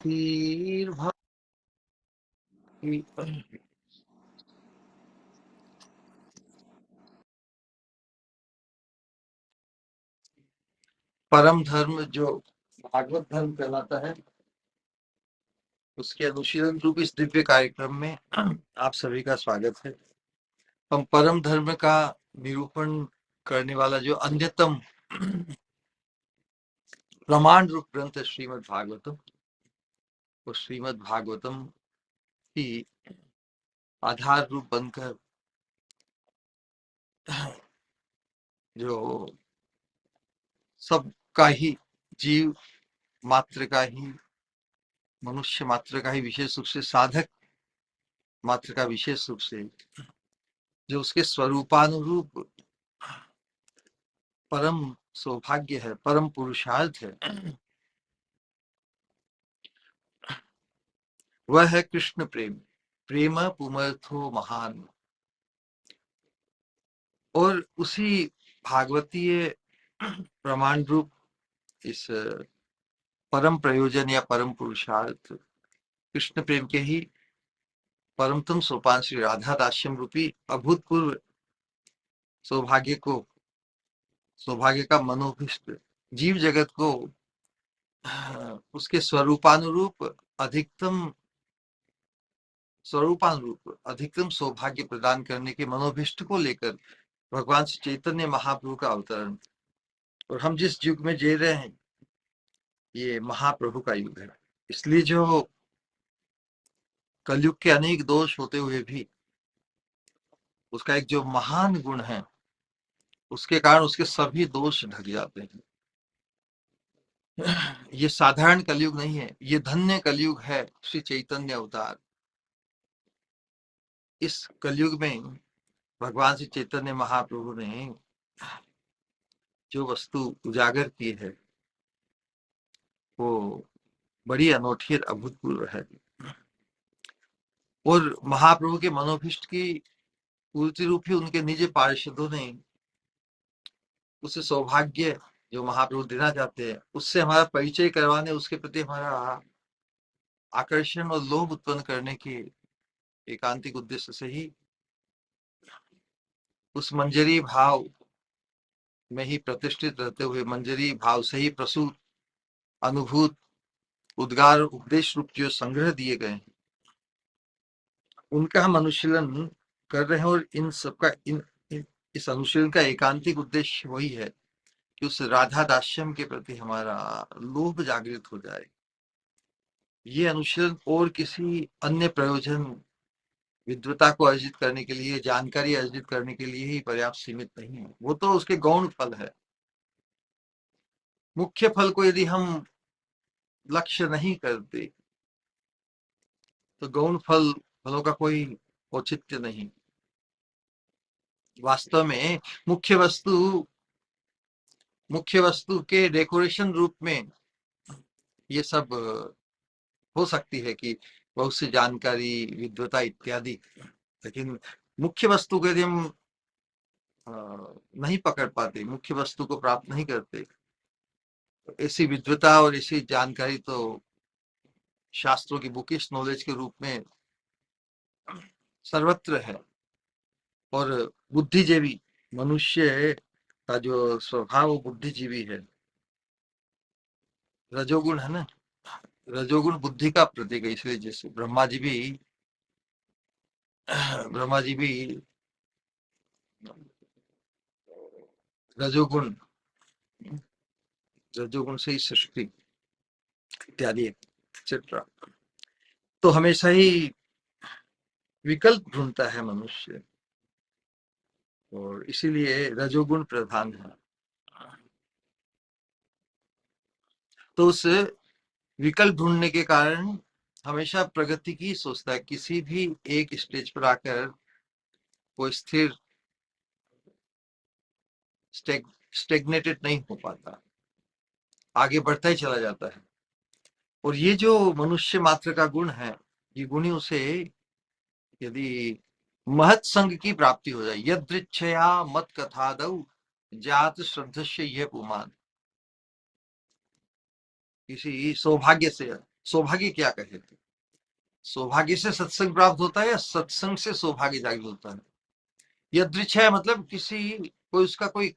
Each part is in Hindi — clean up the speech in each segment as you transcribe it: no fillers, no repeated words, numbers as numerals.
स्वस्तिर्भवति। परम धर्म जो भागवत धर्म कहलाता है, उसके अनुशीलन रूप इस दिव्य कार्यक्रम में आप सभी का स्वागत है। हम परम धर्म का निरूपण करने वाला जो अन्यतम प्रमाण रूप ग्रंथ है श्रीमद् भागवतम, वो श्रीमद् भागवतम ही आधार रूप बनकर जो सबका ही, जीव मात्र का ही, मनुष्य मात्र का ही, विशेष रूप से साधक मात्र का विशेष रूप से जो उसके स्वरूपानुरूप परम सौभाग्य है, परम पुरुषार्थ है, वह है कृष्ण प्रेम। प्रेम पुमर्थो महान। और उसी भागवतीय प्रमाण रूप इस परम प्रयोजन या परम पुरुषार्थ कृष्ण प्रेम के ही परमतम सोपान श्री राधा दास्यम रूपी अभूतपूर्व सौभाग्य का मनोभिष्ट जीव जगत को उसके स्वरूपानुरूप अधिकतम सौभाग्य प्रदान करने के मनोभिष्ट को लेकर भगवान श्री चैतन्य महाप्रभु का अवतरण। और हम जिस युग में जी रहे हैं, ये महाप्रभु का युग है। इसलिए जो कलयुग के अनेक दोष होते हुए भी उसका एक जो महान गुण है, उसके कारण उसके सभी दोष ढक जाते हैं। ये साधारण कलयुग नहीं है, ये धन्य कलयुग है, श्री चैतन्य अवतार। इस कलयुग में भगवान श्री चैतन्य महाप्रभु ने जो वस्तु उजागर की है, वो बड़ी अनोखी और अभूतपूर्व है। और महाप्रभु के मनोभिष्ट की पूर्ति रूप ही उनके निज पार्षदों ने उस सौभाग्य जो महाप्रभु देना चाहते हैं, उससे हमारा परिचय करवाने, उसके प्रति हमारा आकर्षण और लोभ उत्पन्न करने के एकांतिक उद्देश्य से ही उस मंजरी भाव में ही प्रतिष्ठित रहते हुए, मंजरी भाव से ही प्रसूत अनुभूत उद्गार उपदेश रूप जो संग्रह दिए गए हैं, उनका हम अनुशीलन कर रहे हैं। और इन सबका इस अनुशीलन का एकांतिक उद्देश्य वही है कि उस राधा दास्यम के प्रति हमारा लोभ जागृत हो जाए। ये अनुशीलन और किसी अन्य प्रयोजन, विद्वता को अर्जित करने के लिए, जानकारी अर्जित करने के लिए ही पर्याप्त सीमित नहीं है। वो तो उसके गौण फल है। मुख्य फल को यदि हम लक्ष्य नहीं करते तो गौण फलों का कोई औचित्य नहीं। वास्तव में मुख्य वस्तु के डेकोरेशन रूप में ये सब हो सकती है कि बहुत सी जानकारी, विद्वता इत्यादि, लेकिन मुख्य वस्तु को यदि हम नहीं पकड़ पाते, मुख्य वस्तु को प्राप्त नहीं करते, तो ऐसी विद्वता और ऐसी जानकारी तो शास्त्रों की बुकिश नॉलेज के रूप में सर्वत्र है। और बुद्धिजीवी मनुष्य का जो स्वभाव, वो बुद्धिजीवी है। रजोगुण है ना, रजोगुण बुद्धि का प्रतीक है। इसलिए जैसे ब्रह्मा जी भी रजोगुण रजोगुण से ही सृष्टि इत्यादि एक्सेट्रा। तो हमेशा ही विकल्प ढूंढता है मनुष्य, और इसीलिए रजोगुण प्रधान है। तो उस विकल्प ढूंढने के कारण हमेशा प्रगति की सोचता है। किसी भी एक स्टेज पर आकर वो स्थिर, स्टेगनेटेड नहीं हो पाता, आगे बढ़ता ही चला जाता है। और ये जो मनुष्य मात्र का गुण है, ये गुण ही उसे यदि महत संग की प्राप्ति हो जाए, यदृच्छया मत कथादौ जात श्रद्धस्य यह पुमान, किसी सौभाग्य से सौभाग्य क्या कहे थे? सौभाग्य से सत्संग प्राप्त होता है या सत्संग से सौभाग्य जागृत होता है? यदृच्छा मतलब किसी कोई उसका कोई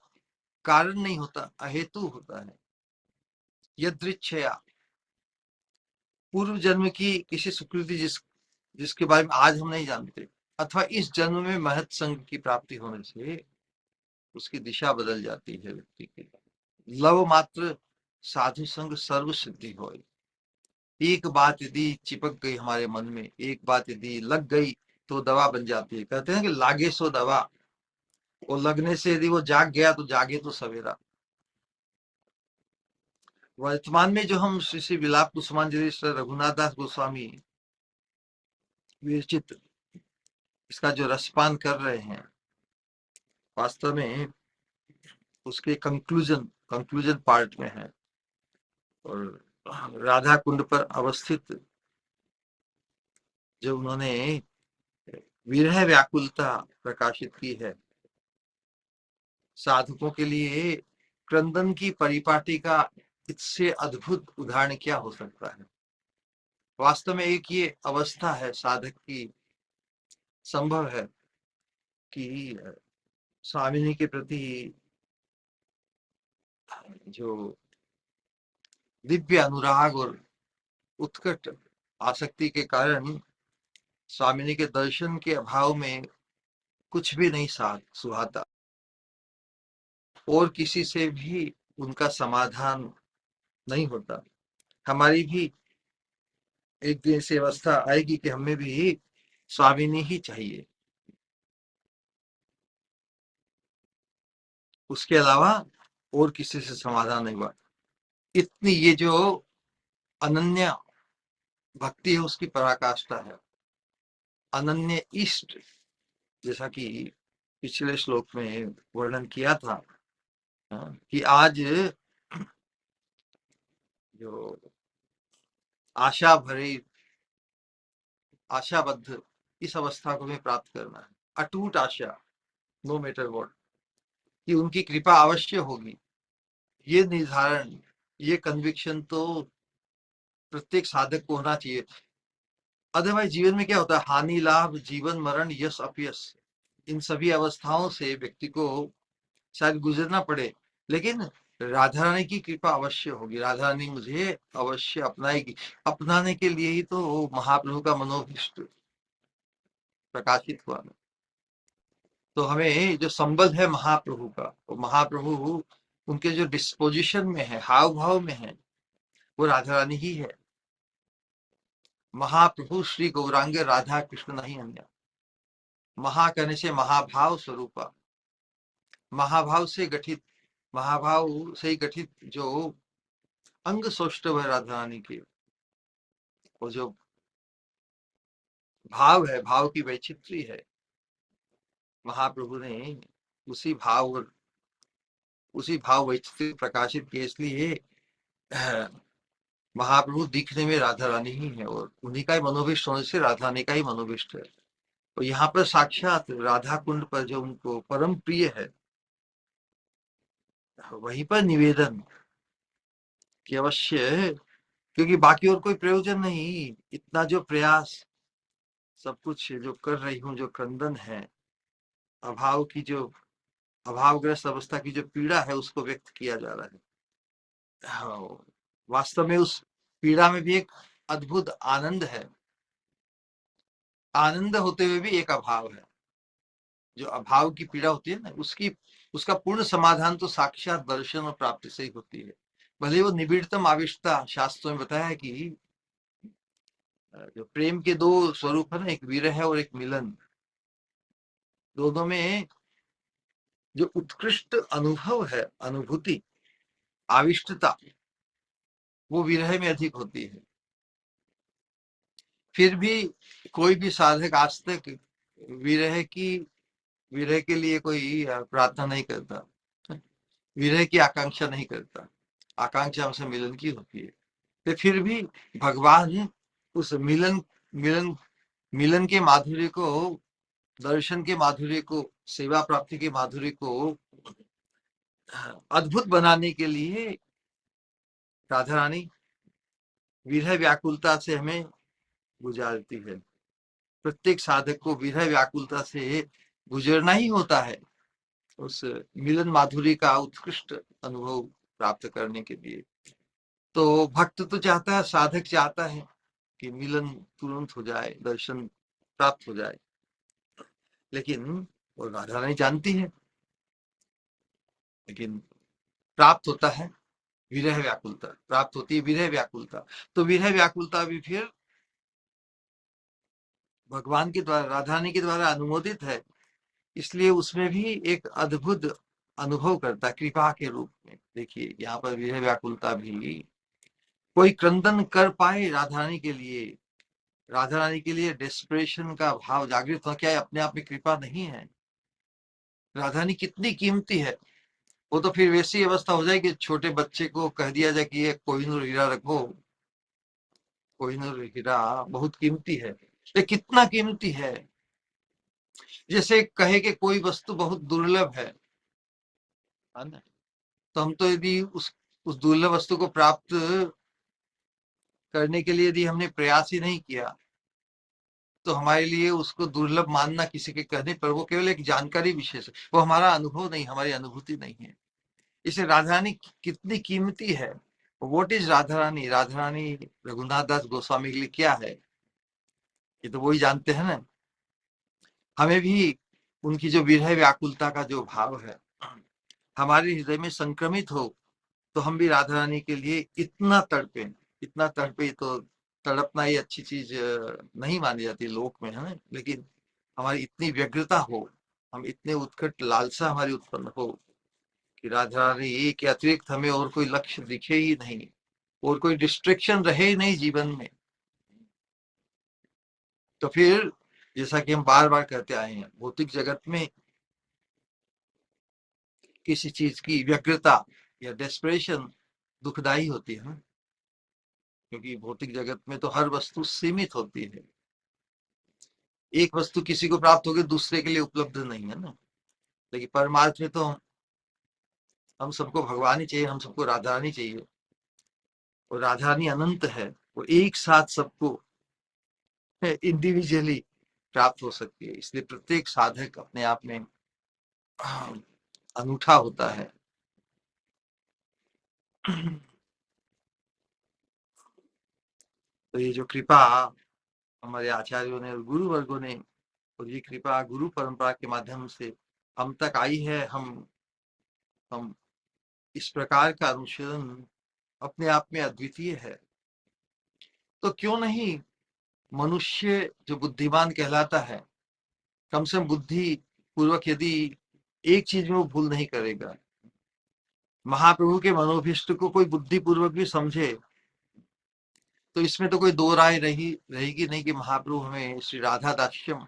कारण नहीं होता, अहेतु होता है। यदृच्छया पूर्व जन्म की किसी सुकृति जिसके बारे में आज हम नहीं जानते, अथवा इस जन्म में महत संग की प्राप्ति होने से उसकी दिशा बदल जाती है व्यक्ति की। लव मात्र साधु संग सर्व सिद्धि हो। एक बात यदि चिपक गई हमारे मन में, एक बात यदि लग गई तो दवा बन जाती है। कहते हैं कि लागे सो दवा, और लगने से यदि वो जाग गया तो जागे तो सवेरा। वर्तमान में जो हम श्री श्री विलाप कुसुमांजलि श्री रघुनाथ दास गोस्वामी विरचित इसका जो रसपान कर रहे हैं, वास्तव में उसके कंक्लूजन पार्ट में है। और राधा कुंड पर अवस्थित जो उन्होंने विरह व्याकुलता प्रकाशित की है, साधकों के लिए क्रंदन की परिपाटी का इससे अद्भुत उदाहरण क्या हो सकता है। वास्तव में एक ये अवस्था है साधक की, संभव है कि स्वामिनी के प्रति जो दिव्य अनुराग और उत्कट आसक्ति के कारण स्वामिनी के दर्शन के अभाव में कुछ भी नहीं सुहाता, और किसी से भी उनका समाधान नहीं होता। हमारी भी एक दिन ऐसी अवस्था आएगी कि हमें भी स्वामिनी ही चाहिए, उसके अलावा और किसी से समाधान नहीं हुआ। इतनी ये जो अनन्य भक्ति है उसकी पराकाष्ठा है। अनन्य इष्ट, जैसा कि पिछले श्लोक में वर्णन किया था, कि आज जो आशा भरी आशाबद्ध इस अवस्था को हमें प्राप्त करना है। अटूट आशा, नो मैटर व्हाट, कि उनकी कृपा अवश्य होगी। ये निर्धारण, ये कन्विक्शन तो प्रत्येक साधक को होना चाहिए। अदरवाइज जीवन में क्या होता है, हानि लाभ, जीवन मरण, यश अपयश, इन सभी अवस्थाओं से व्यक्ति को शायद गुजरना पड़े, लेकिन राधा रानी की कृपा अवश्य होगी। राधा रानी मुझे अवश्य अपनाएगी। अपनाने के लिए ही तो महाप्रभु का मनोभीष्ट प्रकाशित हुआ। तो हमें जो संबंध है महाप्रभु का, वो महाप्रभु उनके जो डिस्पोजिशन में है, हाव भाव में है, वो राधा रानी ही है। महाप्रभु श्री गौरांग राधा कृष्ण नहीं अन्य। महा कहने से महाभाव स्वरूपा, महाभाव से गठित, महाभाव से ही गठित जो अंग सौष्ठव है राधा रानी के, वो जो भाव है, भाव की वैचित्री है, महाप्रभु ने उसी भाव वैचित्री प्रकाशित किए। इसलिए महाप्रभु दिखने में राधा रानी ही है, और उन्हीं का ही मनोभिष्ट होने से राधा रानी का ही मनोभिष्ट है। तो यहाँ पर साक्षात राधा कुंड पर जो उनको परम प्रिय है, वहीं पर निवेदन कि अवश्य, क्योंकि बाकी और कोई प्रयोजन नहीं। इतना जो प्रयास, सब कुछ जो कर रही हूँ, जो क्रंदन है, अभाव की जो अभावग्रस्त अवस्था की जो पीड़ा है, उसको व्यक्त किया जा रहा है। हाँ, वास्तव में उस पीड़ा में भी एक अद्भुत आनंद है। आनंद होते हुए भी एक अभाव है। जो अभाव की पीड़ा होती है ना, उसका पूर्ण समाधान तो साक्षात दर्शन और प्राप्ति से ही होती है। भले वो निबिड़तम आविष्टता, शास्त्रों में बताया है कि जो प्रेम के दो स्वरूप है ना, एक विरह है और एक मिलन, दोनों में जो उत्कृष्ट अनुभव है, अनुभूति, आविष्टता, वो विरह में अधिक होती है। फिर भी कोई भी साधक आज तक विरह के लिए कोई प्रार्थना नहीं करता, विरह की आकांक्षा नहीं करता। आकांक्षा हमसे मिलन की होती है। तो फिर भी भगवान उस मिलन मिलन के माधुर्य को, दर्शन के माधुर्य को, सेवा प्राप्ति के माधुर्य को अद्भुत बनाने के लिए राधा रानी विरह व्याकुलता से हमें गुजारती है। प्रत्येक साधक को विरह व्याकुलता से गुजरना ही होता है उस मिलन माधुरी का उत्कृष्ट अनुभव प्राप्त करने के लिए। तो भक्त तो चाहता है, साधक चाहता है कि मिलन तुरंत हो जाए, दर्शन प्राप्त हो जाए, लेकिन वो राधा नहीं जानती है। लेकिन प्राप्त होता है विरह व्याकुलता, प्राप्त होती है विरह व्याकुलता। तो विरह व्याकुलता भी फिर भगवान के द्वारा, राधा रानी के द्वारा अनुमोदित है, इसलिए उसमें भी एक अद्भुत अनुभव करता है कृपा के रूप में। देखिए यहाँ पर विरह व्याकुलता भी कोई क्रंदन कर पाए राधा रानी के लिए, राधा रानी के लिए डेस्परेशन का भाव जागृत हो, क्या है अपने आप में कृपा नहीं है? राधा रानी कितनी कीमती है। वो तो फिर वैसी अवस्था हो जाए कि छोटे बच्चे को कह दिया जाए कि ये कोहिनूर हीरा रखो, कोहिनूर हीरा बहुत कीमती है। ये कितना कीमती है, जैसे कहे कि कोई वस्तु बहुत दुर्लभ है ना? तो हम तो यदि उस दुर्लभ वस्तु को प्राप्त करने के लिए यदि हमने प्रयास ही नहीं किया, तो हमारे लिए उसको दुर्लभ मानना किसी के कहने पर वो केवल एक जानकारी विशेष है, वो हमारा अनुभव नहीं, हमारी अनुभूति नहीं है। इसे राधा रानी कितनी कीमती है। What is Radha Rani? राधा रानी रघुनाथ दास गोस्वामी के लिए क्या है, ये तो वही जानते हैं ना। हमें भी उनकी जो विरह व्याकुलता का जो भाव है हमारे हृदय में संक्रमित हो, तो हम भी राधा रानी के लिए इतना तड़पे, इतना तड़पे। तो तड़पना ही अच्छी चीज नहीं मानी जाती लोक में, है ना? लेकिन हमारी इतनी व्यग्रता हो, हम इतने उत्कट लालसा हमारी उत्पन्न हो कि राधा रानी के अतिरिक्त हमें और कोई लक्ष्य दिखे ही नहीं, और कोई डिस्ट्रैक्शन रहे ही नहीं जीवन में। तो फिर जैसा कि हम बार बार कहते आए हैं, भौतिक जगत में किसी चीज की व्यग्रता या डेस्परेशन दुखदाई होती है ना, क्योंकि भौतिक जगत में तो हर वस्तु सीमित होती है। एक वस्तु किसी को प्राप्त होगी, दूसरे के लिए उपलब्ध नहीं है ना। लेकिन परमार्थ में तो हम सबको भगवान ही चाहिए, हम सबको राधा रानी चाहिए, और राधा रानी अनंत है, वो एक साथ सबको इंडिविजुअली प्राप्त हो सकती है। इसलिए प्रत्येक साधक अपने आप में अनूठा होता है। तो ये जो कृपा हमारे आचार्यों ने और गुरु वर्गों ने, और ये कृपा गुरु परंपरा के माध्यम से हम तक आई है, हम इस प्रकार का अनुशीलन अपने आप में अद्वितीय है। तो क्यों नहीं मनुष्य जो बुद्धिमान कहलाता है, कम से कम बुद्धि पूर्वक यदि एक चीज में वो भूल नहीं करेगा, महाप्रभु के मनोभिष्ट को कोई बुद्धि पूर्वक भी समझे, तो इसमें तो कोई दो राय रहेगी नहीं कि महाप्रभु हमें श्री राधा दास्यम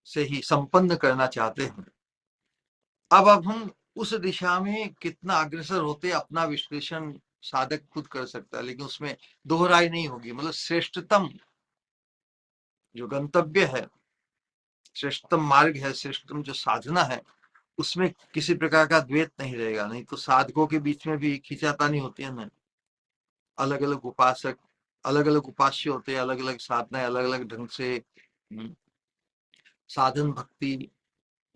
से ही संपन्न करना चाहते हैं। अब हम उस दिशा में कितना अग्रसर होते, अपना विश्लेषण साधक खुद कर सकता है, लेकिन उसमें दोहराई नहीं होगी। मतलब श्रेष्ठतम जो गंतव्य है, श्रेष्ठतम मार्ग है, श्रेष्ठतम जो साधना है, उसमें किसी प्रकार का द्वैत नहीं रहेगा। नहीं तो साधकों के बीच में भी खींचातानी होती है ना, अलग अलग उपासक, अलग अलग उपास्य होते हैं, अलग अलग साधनाएं अलग अलग ढंग से साधन भक्ति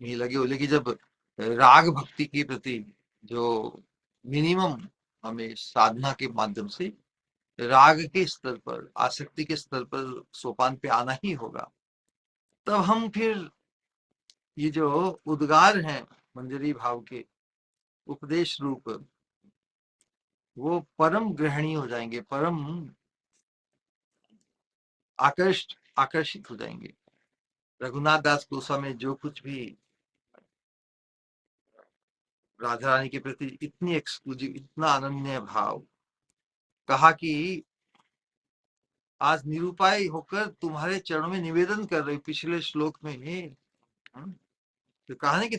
में लगे हो। लेकिन जब राग भक्ति के प्रति जो मिनिमम हमें साधना के माध्यम से राग के स्तर पर, आसक्ति के स्तर पर सोपान पे आना ही होगा, तब हम फिर ये जो उद्गार हैं मंजरी भाव के उपदेश रूप, वो परम ग्रहणीय हो जाएंगे, परम आकर्षित हो जाएंगे। रघुनाथ दास गोस्वामी में जो कुछ भी राधा रानी के प्रति इतनी एक्सक्लूसिव, इतना अनन्य भाव, कहा कि आज निरुपाय होकर तुम्हारे चरणों में निवेदन कर रही, पिछले श्लोक में ही तो कहा ना कि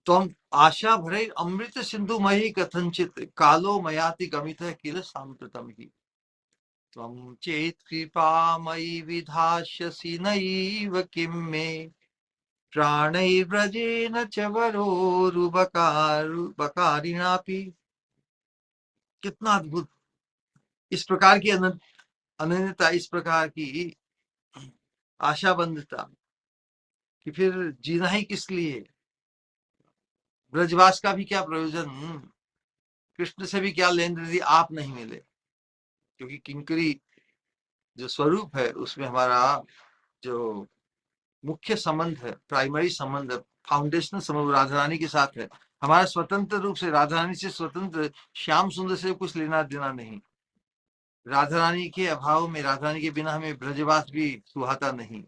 तुम आशा भरे अमृत सिंधु मही कथनचित कालो मयाति गमित है किल सांप्रतम ही त्वं चेत् कृपामयि विधास्यसि नैव किं मे प्राणैर्व्रजेन च वरोरुबकारिणापि। कितना अद्भुत! इस प्रकार की अनन्यता, इस प्रकार की आशाबंधता कि फिर जीना ही किस लिए, ब्रजवास का भी क्या प्रयोजन, कृष्ण से भी क्या लेन देन, यदि आप नहीं मिले। क्योंकि किंकरी जो स्वरूप है उसमें हमारा जो मुख्य संबंध है, प्राइमरी संबंध है, फाउंडेशनल संबंध राधा रानी के साथ है। हमारा स्वतंत्र रूप से राधा रानी से स्वतंत्र श्याम सुंदर से कुछ लेना देना नहीं। राधा रानी के अभाव में, राधा रानी के बिना हमें ब्रजवास भी सुहाता नहीं।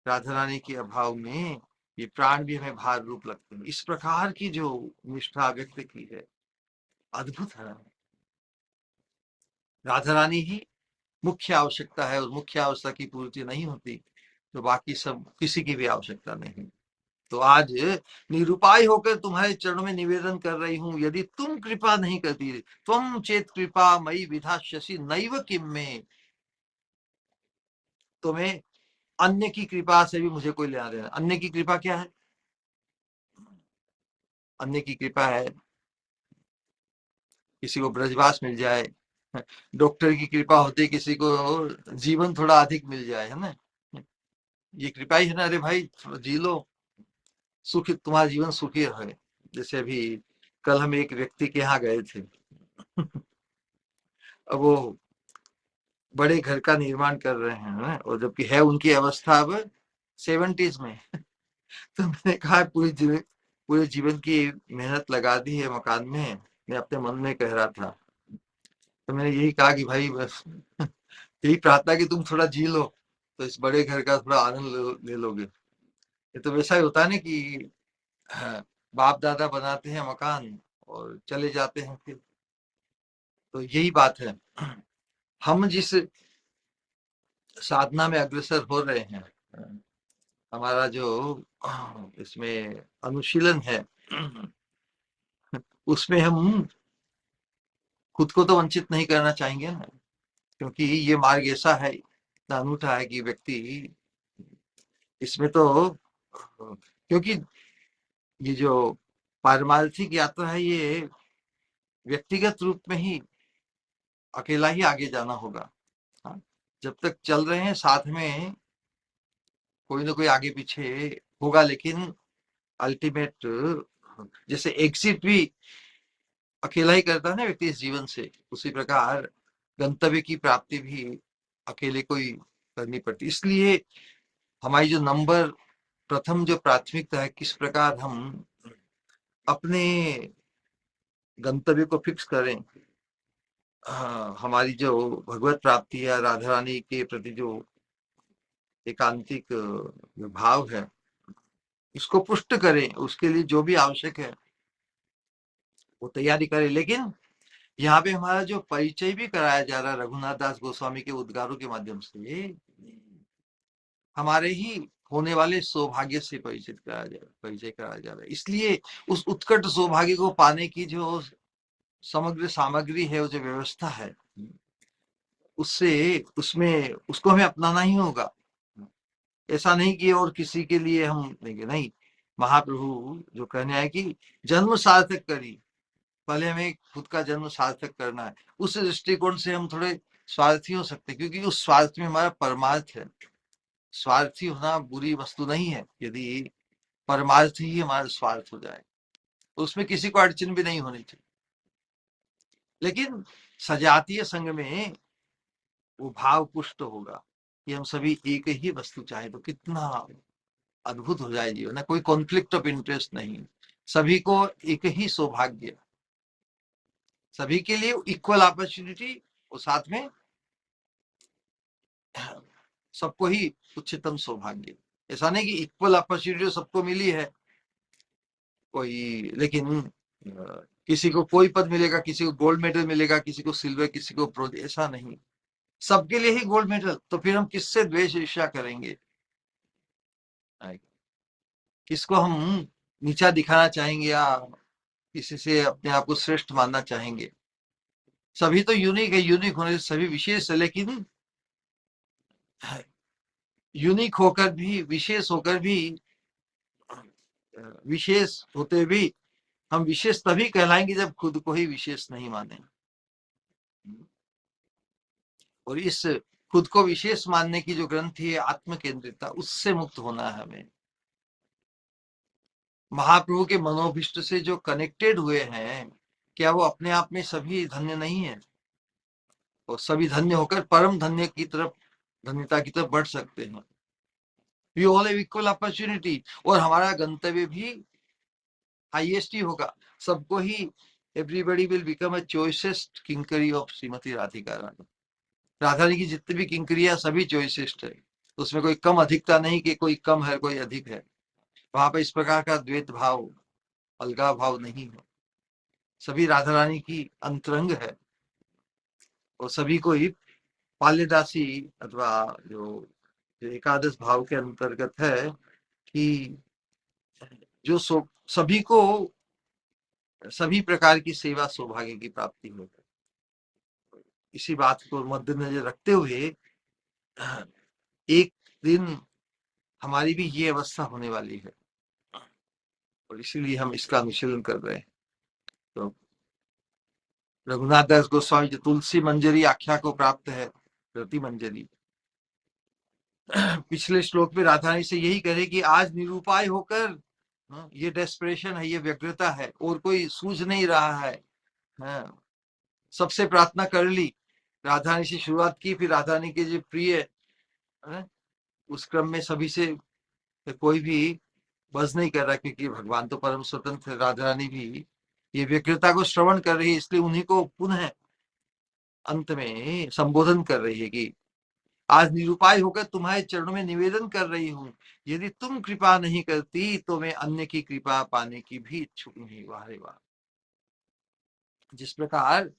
राधा रानी के अभाव में ये प्राण भी हमें भार रूप लगते हैं। इस प्रकार की जो निष्ठा व्यक्त की है, अद्भुत है। राधा रानी ही मुख्य आवश्यकता है, और मुख्य आवश्यकता की पूर्ति नहीं होती तो बाकी सब किसी की भी आवश्यकता नहीं। तो आज निरुपाय होकर तुम्हारे चरणों में निवेदन कर रही हूं, यदि तुम कृपा नहीं करती, तुम चेत कृपा मई विधास्यसि नैव किम में, तुम्हें अन्य की कृपा से भी मुझे कोई लेना देना। अन्य की कृपा क्या है? अन्य की कृपा है किसी को ब्रजवास मिल जाए, डॉक्टर की कृपा होती है किसी को जीवन थोड़ा अधिक मिल जाए, है ना। ये कृपा ही है ना, अरे भाई थोड़ा जी लो, सुखी तुम्हारा जीवन सुखी रहे। जैसे अभी कल हम एक व्यक्ति के यहाँ गए थे। अब वो बड़े घर का निर्माण कर रहे हैं ना, और जबकि है उनकी अवस्था अब 70s में। तो मैंने कहा पूरे जीवन की मेहनत लगा दी है मकान में, मैं अपने मन में कह रहा था। तो मैंने यही कहा कि भाई बस यही प्रार्थना कि तुम थोड़ा जी लो, तो इस बड़े घर का थोड़ा आनंद ले लोगे। ये तो वैसा ही होता है ना कि हाँ, बाप दादा बनाते हैं मकान और चले जाते हैं फिर। तो यही बात है, हम जिस साधना में अग्रसर हो रहे हैं, हमारा जो इसमें अनुशीलन है, उसमें हम खुद को तो वंचित नहीं करना चाहेंगे ना। क्योंकि ये मार्ग ऐसा है, इतना अनूठा है कि व्यक्ति इसमें तो, क्योंकि ये जो पारमार्थिक यात्रा है, ये व्यक्तिगत रूप में ही अकेला ही आगे जाना होगा। हाँ, जब तक चल रहे हैं साथ में कोई ना कोई आगे पीछे होगा, लेकिन अल्टीमेट जैसे एग्जिट भी अकेला ही करता है ना व्यक्ति इस जीवन से, उसी प्रकार गंतव्य की प्राप्ति भी अकेले को ही करनी पड़ती। इसलिए हमारी जो नंबर प्रथम जो प्राथमिकता है, किस प्रकार हम अपने गंतव्य को फिक्स करें। हाँ, हमारी जो भगवत प्राप्ति है, राधा रानी के प्रति जो एकांतिक भाव है, इसको पुष्ट करें। उसके लिए जो भी आवश्यक है वो तैयारी करें। लेकिन यहाँ पे हमारा जो परिचय भी कराया जा रहा है रघुनाथ दास गोस्वामी के उद्गारों के माध्यम से, हमारे ही होने वाले सौभाग्य से परिचय कराया जा रहा है। इसलिए उस उत्कट सौभाग्य को पाने की जो समग्र सामग्री है, वो जो व्यवस्था है, उससे उसमें उसको हमें अपनाना ही होगा। ऐसा नहीं कि और किसी के लिए हम देंगे, नहीं। महाप्रभु जो कहने आए कि जन्म सार्थक करी, पहले हमें खुद का जन्म सार्थक करना है। उस दृष्टिकोण से हम थोड़े स्वार्थी हो सकते हैं, क्योंकि उस स्वार्थ में हमारा परमार्थ है। स्वार्थी होना बुरी वस्तु नहीं है, यदि परमार्थ ही हमारा स्वार्थ हो जाए तो उसमें किसी को अड़चन भी नहीं होनी चाहिए। लेकिन सजातीय संघ में वो भाव पुष्ट होगा कि हम सभी एक ही वस्तु चाहे, तो कितना अद्भुत हो जाए जीवन ना। कोई कॉन्फ्लिक्ट ऑफ इंटरेस्ट नहीं, सभी को एक ही सौभाग्य, सभी के लिए इक्वल अपॉर्चुनिटी, और साथ में सबको ही उच्चतम सौभाग्य। ऐसा नहीं कि इक्वल अपॉर्चुनिटी सबको मिली है कोई, लेकिन किसी को कोई पद मिलेगा, किसी को गोल्ड मेडल मिलेगा, किसी को सिल्वर, किसी को ब्रोंज, ऐसा नहीं। सबके लिए ही गोल्ड मेडल, तो फिर हम किससे द्वेष ईर्ष्या करेंगे? किसको हम नीचा दिखाना चाहेंगे या किसी से अपने आप को श्रेष्ठ मानना चाहेंगे? सभी तो यूनिक है, यूनिक होने से सभी विशेष है, लेकिन यूनिक होकर भी, विशेष होकर भी विशेष होते भी हम विशेष तभी कहलाएंगे जब खुद को ही विशेष नहीं माने। और इस खुद को विशेष मानने की जो ग्रंथि है आत्म केंद्रितता, उससे मुक्त होना है हमें। महाप्रभु के मनोभिष्ट से जो कनेक्टेड हुए हैं, क्या वो अपने आप में सभी धन्य नहीं है? और सभी धन्य होकर परम धन्य की तरफ, धन्यता की तरफ बढ़ सकते हैं। We all have equal opportunity, और हमारा गंतव्य भी हाईएस्ट ही होगा। सबको ही, everybody will become a choicest किंकरी ऑफ श्रीमती राधिका रानी। राधा रानी की जितनी भी किंकरियां सभी चॉइसेस्ट है, उसमें कोई कम अधिकता नहीं कि कोई कम है कोई अधिक है। वहां पर इस प्रकार का द्वैत भाव, अलगाव भाव नहीं है। सभी राधा रानी की अंतरंग है, और सभी को ही पाल्यदासी अथवा जो एकादश भाव के अंतर्गत है कि जो सभी को सभी प्रकार की सेवा सौभाग्य की प्राप्ति हो। इसी बात को मद्देनजर रखते हुए एक दिन हमारी भी ये अवस्था होने वाली है, और इसीलिए हम इसका अनुशीलन कर रहे हैं। तो रघुनाथ दास गोस्वामी जो तुलसी मंजरी आख्या को प्राप्त है, रति मंजरी, पिछले श्लोक में राधा रानी से यही करे कि आज निरूपाय होकर, ये डेस्परेशन है, ये व्यग्रता है, और कोई सूझ नहीं रहा है। सबसे प्रार्थना कर ली, राधा रानी से शुरुआत की, फिर राधा रानी के जो प्रिय, उस क्रम में सभी से कोई भी बस नहीं कर रहा, क्योंकि भगवान तो परम स्वतंत्र है। राधा रानी भी ये व्यग्रता को श्रवण कर रही है, इसलिए उन्हीं को पुनः अंत में संबोधन कर रही है कि आज निरुपाय होकर तुम्हारे चरणों में निवेदन कर रही हूँ, यदि तुम कृपा नहीं करती तो मैं अन्य की कृपा पाने की भी इच्छुक नहीं। वाह रे वाह! जिस प्रकार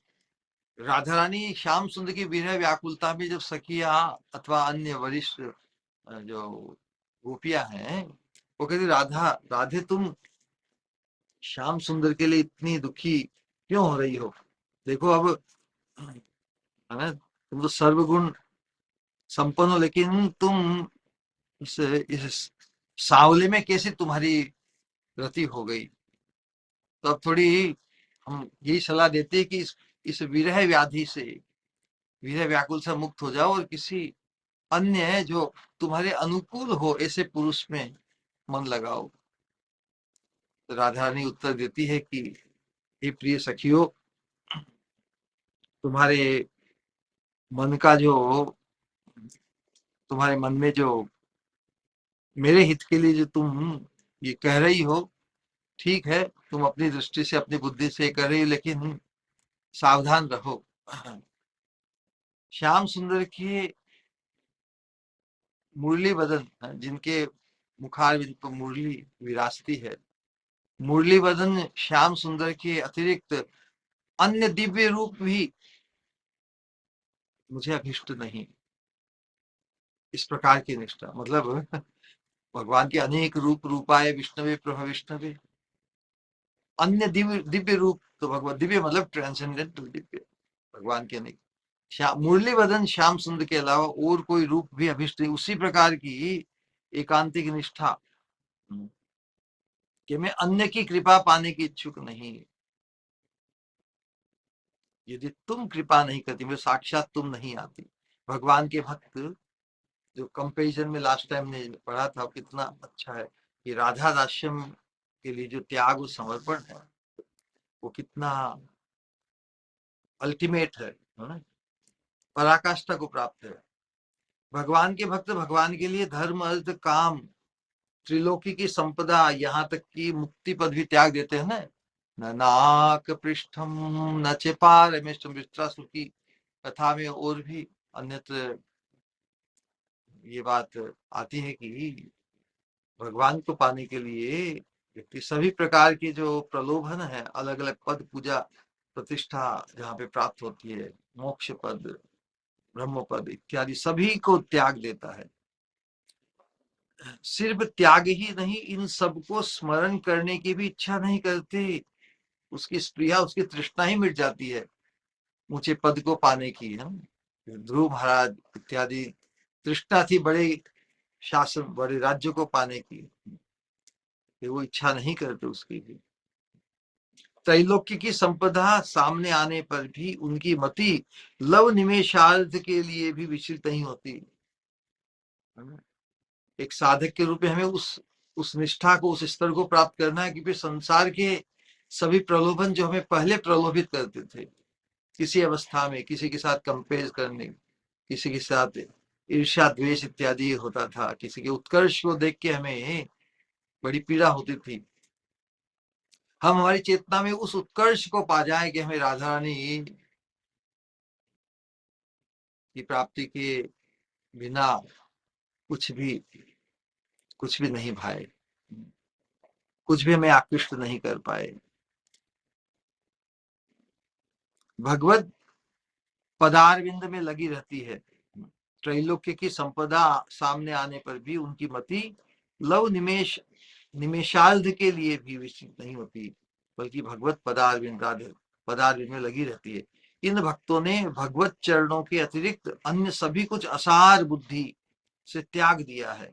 राधा रानी श्याम सुंदर की विरह व्याकुलता में जब सखिया अथवा अन्य वरिष्ठ जो गोपियां हैं, वो कहती राधा राधे तुम श्याम सुंदर के लिए इतनी दुखी क्यों हो रही हो? देखो अब, है ना, तुम तो सर्वगुण संपन्न हो, लेकिन तुम इस सावले में कैसे तुम्हारी रति हो गई? तो अब थोड़ी हम यही सलाह देते हैं कि इस विरह व्याधि से, विरह व्याकुल से मुक्त हो जाओ, और किसी अन्य जो तुम्हारे अनुकूल हो ऐसे पुरुष में मन लगाओ। तो राधा रानी उत्तर देती है कि हे प्रिय सखियों, तुम्हारे मन का जो, तुम्हारे मन में जो मेरे हित के लिए जो तुम ये कह रही हो, ठीक है, तुम अपनी दृष्टि से अपनी बुद्धि से कर रही हो, लेकिन सावधान रहो। श्याम सुंदर की मुरली बदन, जिनके मुखार पर मुरली विराजती है, मुरली बदन श्याम सुंदर के अतिरिक्त अन्य दिव्य रूप भी मुझे अभिष्ट नहीं। इस प्रकार की निष्ठा, मतलब भगवान के अनेक रूप, रूपाय विष्णवे प्रभ विष्णवे, अन्य दिव्य दिव्य रूप, तो भगवान दिव्य मतलब ट्रांसेंडेंटल दिव्य, भगवान के अनेक। मुरली बदन श्याम सुंदर के अलावा और कोई रूप भी अभिष्ट नहीं। उसी प्रकार की एकांतिक निष्ठा कि मैं अन्य की कृपा पाने की इच्छुक नहीं। यदि तुम कृपा नहीं करती, मैं साक्षात तुम नहीं आती। भगवान के भक्त, जो कंपेरिजन में लास्ट टाइम ने पढ़ा था, कितना अच्छा है कि राधा दास्यम के लिए जो त्याग और समर्पण है, वो कितना अल्टीमेट है ना? पराकाष्ठा को प्राप्त है। भगवान के भक्त भगवान के लिए धर्म अर्थ काम त्रिलोकी की संपदा, यहाँ तक कि मुक्ति पद भी त्याग देते हैं ना। न नाक पृष्ठम न च पारमेष्टम, वृत्रासुर की कथा में और भी अन्यत्र ये बात आती है कि भगवान को पाने के लिए व्यक्ति सभी प्रकार के जो प्रलोभन है, अलग अलग पद, पूजा, प्रतिष्ठा जहाँ पे प्राप्त होती है, मोक्ष पद, ब्रह्म पद इत्यादि सभी को त्याग देता है। सिर्फ त्याग ही नहीं, इन सबको स्मरण करने की भी इच्छा नहीं करते। उसकी स्प्रिया, उसकी तृष्णा ही मिट जाती है ऊंचे पद को पाने की। हम ध्रुव महाराज इत्यादि तृष्णा थी बड़े शासन, बड़े राज्य को पाने की, कि वो इच्छा नहीं करते उसकी भी। त्रैलोक्य की संपदा सामने आने पर भी उनकी मति लव निमेषार्थ के लिए भी विचलित नहीं होती। एक साधक के रूप में हमें उस निष्ठा को, उस स्तर को प्राप्त करना है कि फिर संसार के सभी प्रलोभन जो हमें पहले प्रलोभित करते थे, किसी अवस्था में किसी के साथ कंपेयर करने, किसी के साथ ईर्ष्या द्वेष इत्यादि होता था, किसी के उत्कर्ष को देख के हमें बड़ी पीड़ा होती थी, हम हमारी चेतना में उस उत्कर्ष को पा जाए कि हमें राधा रानी की प्राप्ति के बिना कुछ भी नहीं भाए, कुछ भी हमें आकृष्ट नहीं कर पाए। भगवत पदारविंद में लगी रहती है। त्रैलोक्य की संपदा सामने आने पर भी उनकी मति लव निमेषार्ध के लिए भी विचलित नहीं होती, बल्कि भगवत पदारविंद में लगी रहती है। इन भक्तों ने भगवत चरणों के अतिरिक्त अन्य सभी कुछ असार बुद्धि से त्याग दिया है।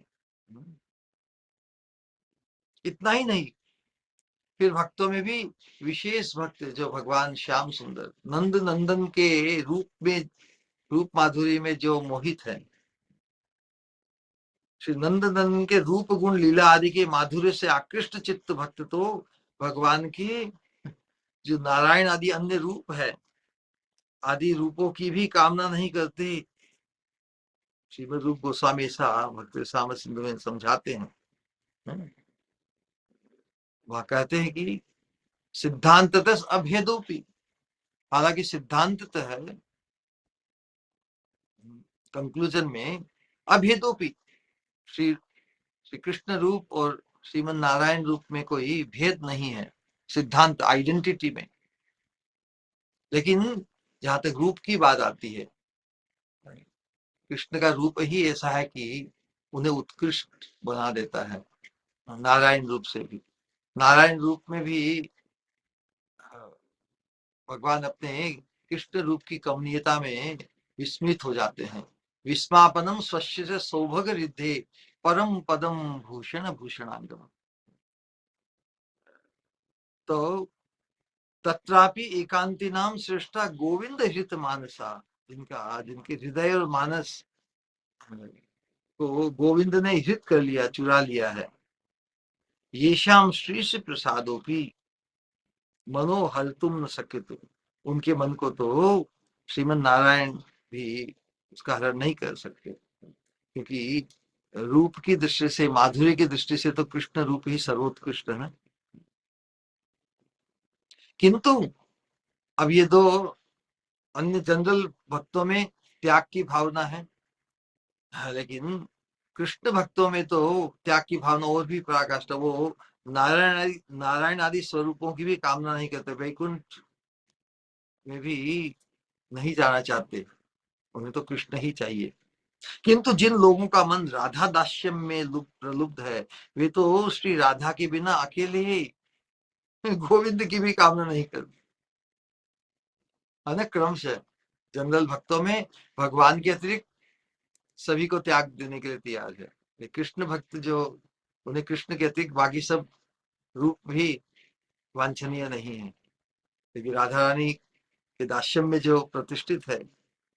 इतना ही नहीं, फिर भक्तों में भी विशेष भक्त जो भगवान श्याम सुंदर नंद नंदन के रूप माधुरी में जो मोहित है, श्री नंद नंदन के रूप गुण लीला आदि के माधुर्य से आकृष्ट चित्त भक्त तो भगवान के जो नारायण आदि अन्य रूप है, आदि रूपों की भी कामना नहीं करते। श्रीमद रूप गोस्वामी ऐसा भक्त साम सिंधु में समझाते हैं। वह कहते हैं कि सिद्धांततः अभेदोपि, हालांकि सिद्धांत है कंक्लूजन में अभेदोपि श्री श्री कृष्ण रूप और श्रीमन नारायण रूप में कोई भेद नहीं है सिद्धांत आइडेंटिटी में। लेकिन जहां तक रूप की बात आती है, कृष्ण का रूप ही ऐसा है कि उन्हें उत्कृष्ट बना देता है। नारायण रूप से भी, नारायण रूप में भी भगवान अपने कृष्ण रूप की कमनीयता में विस्मित हो जाते हैं। विस्मापनम स्वस्य से सौभग रिद्धे परम पदम भूषण भूषणांगम। तो तत्रापि एकांति नाम श्रेष्ठा गोविंद हृत मानसा, जिनके हृदय और मानस को गोविंद ने हृत कर लिया, चुरा लिया है। येषाम श्री से प्रसादोपि मनो हर्तुम न सकित, उनके मन को तो श्रीमन नारायण भी उसका हरण नहीं कर सकते, क्योंकि रूप की दृष्टि से, माधुर्य की दृष्टि से तो कृष्ण रूप ही सर्वोत्कृष्ट है। किंतु अब ये दो अन्य जनरल भक्तों में त्याग की भावना है, लेकिन कृष्ण भक्तों में तो त्याग की भावना और भी पराकाष्ठा। वो नारायण आदि स्वरूपों की भी कामना नहीं करते, वैकुंठ में भी नहीं जाना चाहते, उन्हें तो कृष्ण ही चाहिए। किंतु जिन लोगों का मन राधा दास्यम में प्रलुब्ध है, वे तो श्री राधा के बिना अकेले गोविंद की भी कामना नहीं करते, है ना। क्रमशः जनरल भक्तों में भगवान के अतिरिक्त सभी को त्याग देने के लिए तैयार है। कृष्ण भक्त जो, उन्हें कृष्ण के अतिरिक्त बाकी सब रूप भी वांछनीय नहीं है। लेकिन राधा रानी के दास्यम में जो प्रतिष्ठित है,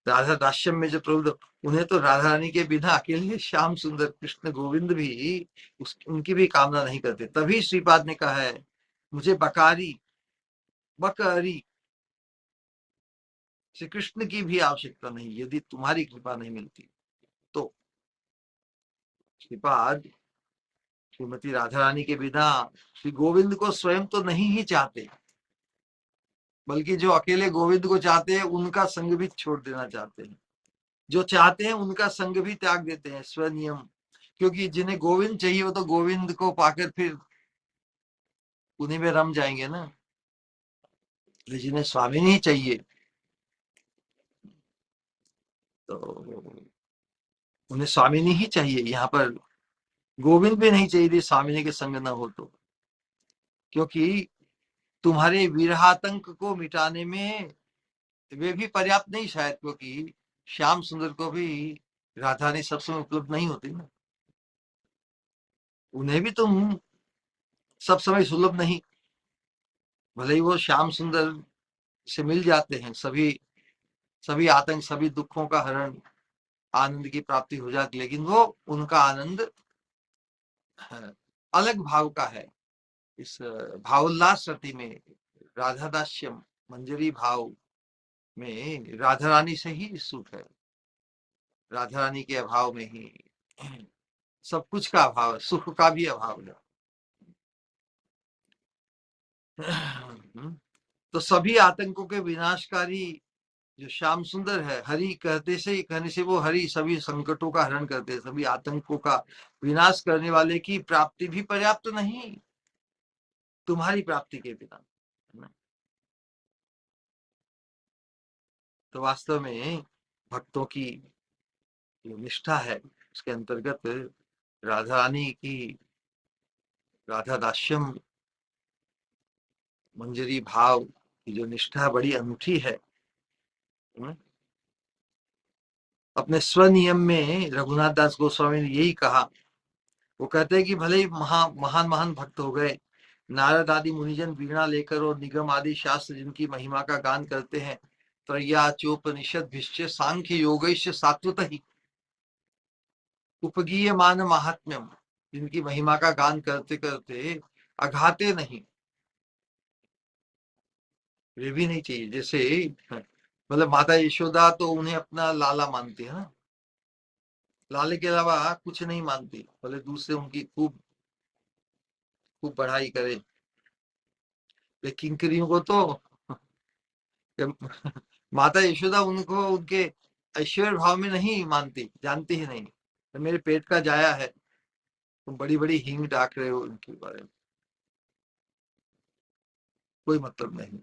राधा दास्यम में जो प्रबुद्ध, उन्हें तो राधा रानी के बिना अकेले श्याम सुंदर कृष्ण गोविंद भी उनकी भी कामना नहीं करते। तभी श्रीपाद ने कहा है, मुझे बकरी श्री कृष्ण की भी आवश्यकता नहीं, यदि तुम्हारी कृपा नहीं मिलती तो। श्रीपाद श्रीमती राधा रानी के बिना श्री गोविंद को स्वयं तो नहीं ही चाहते, बल्कि जो अकेले गोविंद को चाहते हैं उनका संग भी छोड़ देना चाहते हैं, जो चाहते हैं उनका संग भी त्याग देते हैं स्वनियम। क्योंकि जिन्हें गोविंद चाहिए वो तो गोविंद को पाकर फिर उन्हीं में रम जाएंगे ना। जिन्हें स्वामी नहीं चाहिए तो उन्हें स्वामिनी ही चाहिए। यहाँ पर गोविंद भी नहीं चाहिए स्वामिनी के संग न हो तो, क्योंकि तुम्हारे विरहातंक को मिटाने में वे भी पर्याप्त नहीं शायद, क्योंकि श्याम सुंदर को भी राधा ने सब समय उपलब्ध नहीं होती ना। उन्हें भी तुम सब समय सुलभ नहीं। भले ही वो श्याम सुंदर से मिल जाते हैं, सभी सभी आतंक, सभी दुखों का हरण, आनंद की प्राप्ति हो जाती, लेकिन वो उनका आनंद अलग भाव का है। इस भावोल्लास रति में, राधा दास्यम मंजरी भाव में राधा रानी से ही सुख है। राधा रानी के अभाव में ही सब कुछ का अभाव है, सुख का भी अभाव है। तो सभी आतंकों के विनाशकारी जो श्याम सुंदर है, हरि कहते से कहने से वो हरि सभी संकटों का हरण करते, सभी आतंकों का विनाश करने वाले की प्राप्ति भी पर्याप्त नहीं तुम्हारी प्राप्ति के बिना। तो वास्तव में भक्तों की जो निष्ठा है, उसके अंतर्गत राधा रानी की राधा दास्यम मंजरी भाव की जो निष्ठा बड़ी अनूठी है। अपने स्वनियम में रघुनाथ दास गोस्वामी ने यही कहा। वो कहते हैं कि भले ही महान महान भक्त हो गए, नारद आदि मुनिजन वीणा लेकर और निगम आदि शास्त्र जिनकी महिमा का गान करते हैं, त्रय्या चोपनिषद भिष्य सांख्य योगैश्य सात्वत ही उपगीय मान महात्म्यम, जिनकी महिमा का गान करते करते अघाते नहीं, वे भी नहीं चाहिए। जैसे मतलब माता यशोदा तो उन्हें अपना लाला मानती है ना, लाले के अलावा कुछ नहीं मानती, भले दूसरे उनकी खूब खूब बढ़ाई करे, लेकिन किंकरियों को तो माता यशोदा उनको उनके ऐश्वर्य भाव में नहीं मानती, जानती ही नहीं। तो मेरे पेट का जाया है, तुम बड़ी बड़ी हींग डाक रहे हो उनके बारे में, कोई मतलब नहीं।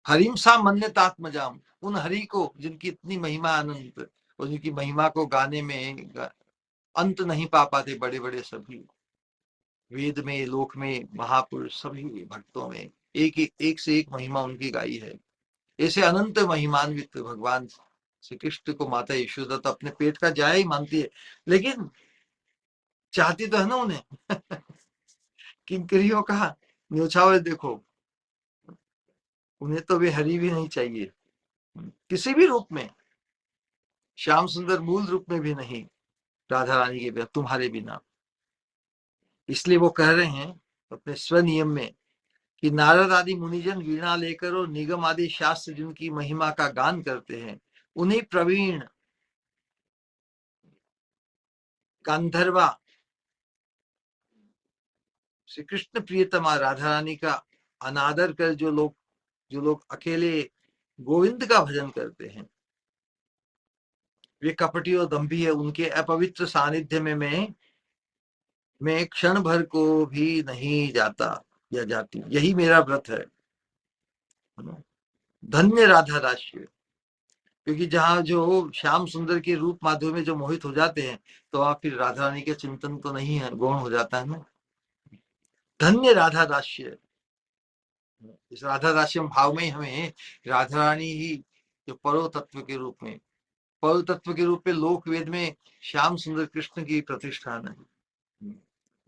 हरिम सा मन्यतात्मजाम, उन हरि को जिनकी इतनी महिमा अनंत, और जिनकी महिमा को गाने में अंत नहीं पा पाते बड़े बड़े सभी, वेद में लोक में महापुरुष सभी भक्तों में एक से एक महिमा उनकी गाई है। ऐसे अनंत महिमान्वित भगवान श्री कृष्ण को माता यशोदा तो अपने पेट का जाया ही मानती है, लेकिन चाहती तो है ना उन्हें किंकरियों का न्योछावर देखो, उन्हें तो वे हरि भी नहीं चाहिए किसी भी रूप में, श्याम सुंदर मूल रूप में भी नहीं, राधा रानी के बिना, तुम्हारे बिना। इसलिए वो कह रहे हैं अपने स्वनियम में कि नारद आदि मुनिजन वीणा लेकर और निगम आदि शास्त्र जिनकी महिमा का गान करते हैं, उन्हीं प्रवीण गांधर्वा श्री कृष्ण प्रियतमा राधा रानी का अनादर कर जो लोग अकेले गोविंद का भजन करते हैं, वे कपटी और दंभी है, उनके अपवित्र सानिध्य में मैं क्षण भर को भी नहीं जाता या जाती, यही मेरा व्रत है। धन्य राधा दास्य, क्योंकि जहाँ जो श्याम सुंदर के रूप माधुर्य में जो मोहित हो जाते हैं, तो वहां फिर राधा रानी के चिंतन तो नहीं है, गौण हो जाता है ना। धन्य राधा दास्य, इस राधा दास्यम भाव में हमें राधा रानी ही जो परो तत्व के रूप में, परो तत्व के रूप में लोक वेद में श्याम सुंदर कृष्ण की प्रतिष्ठान है,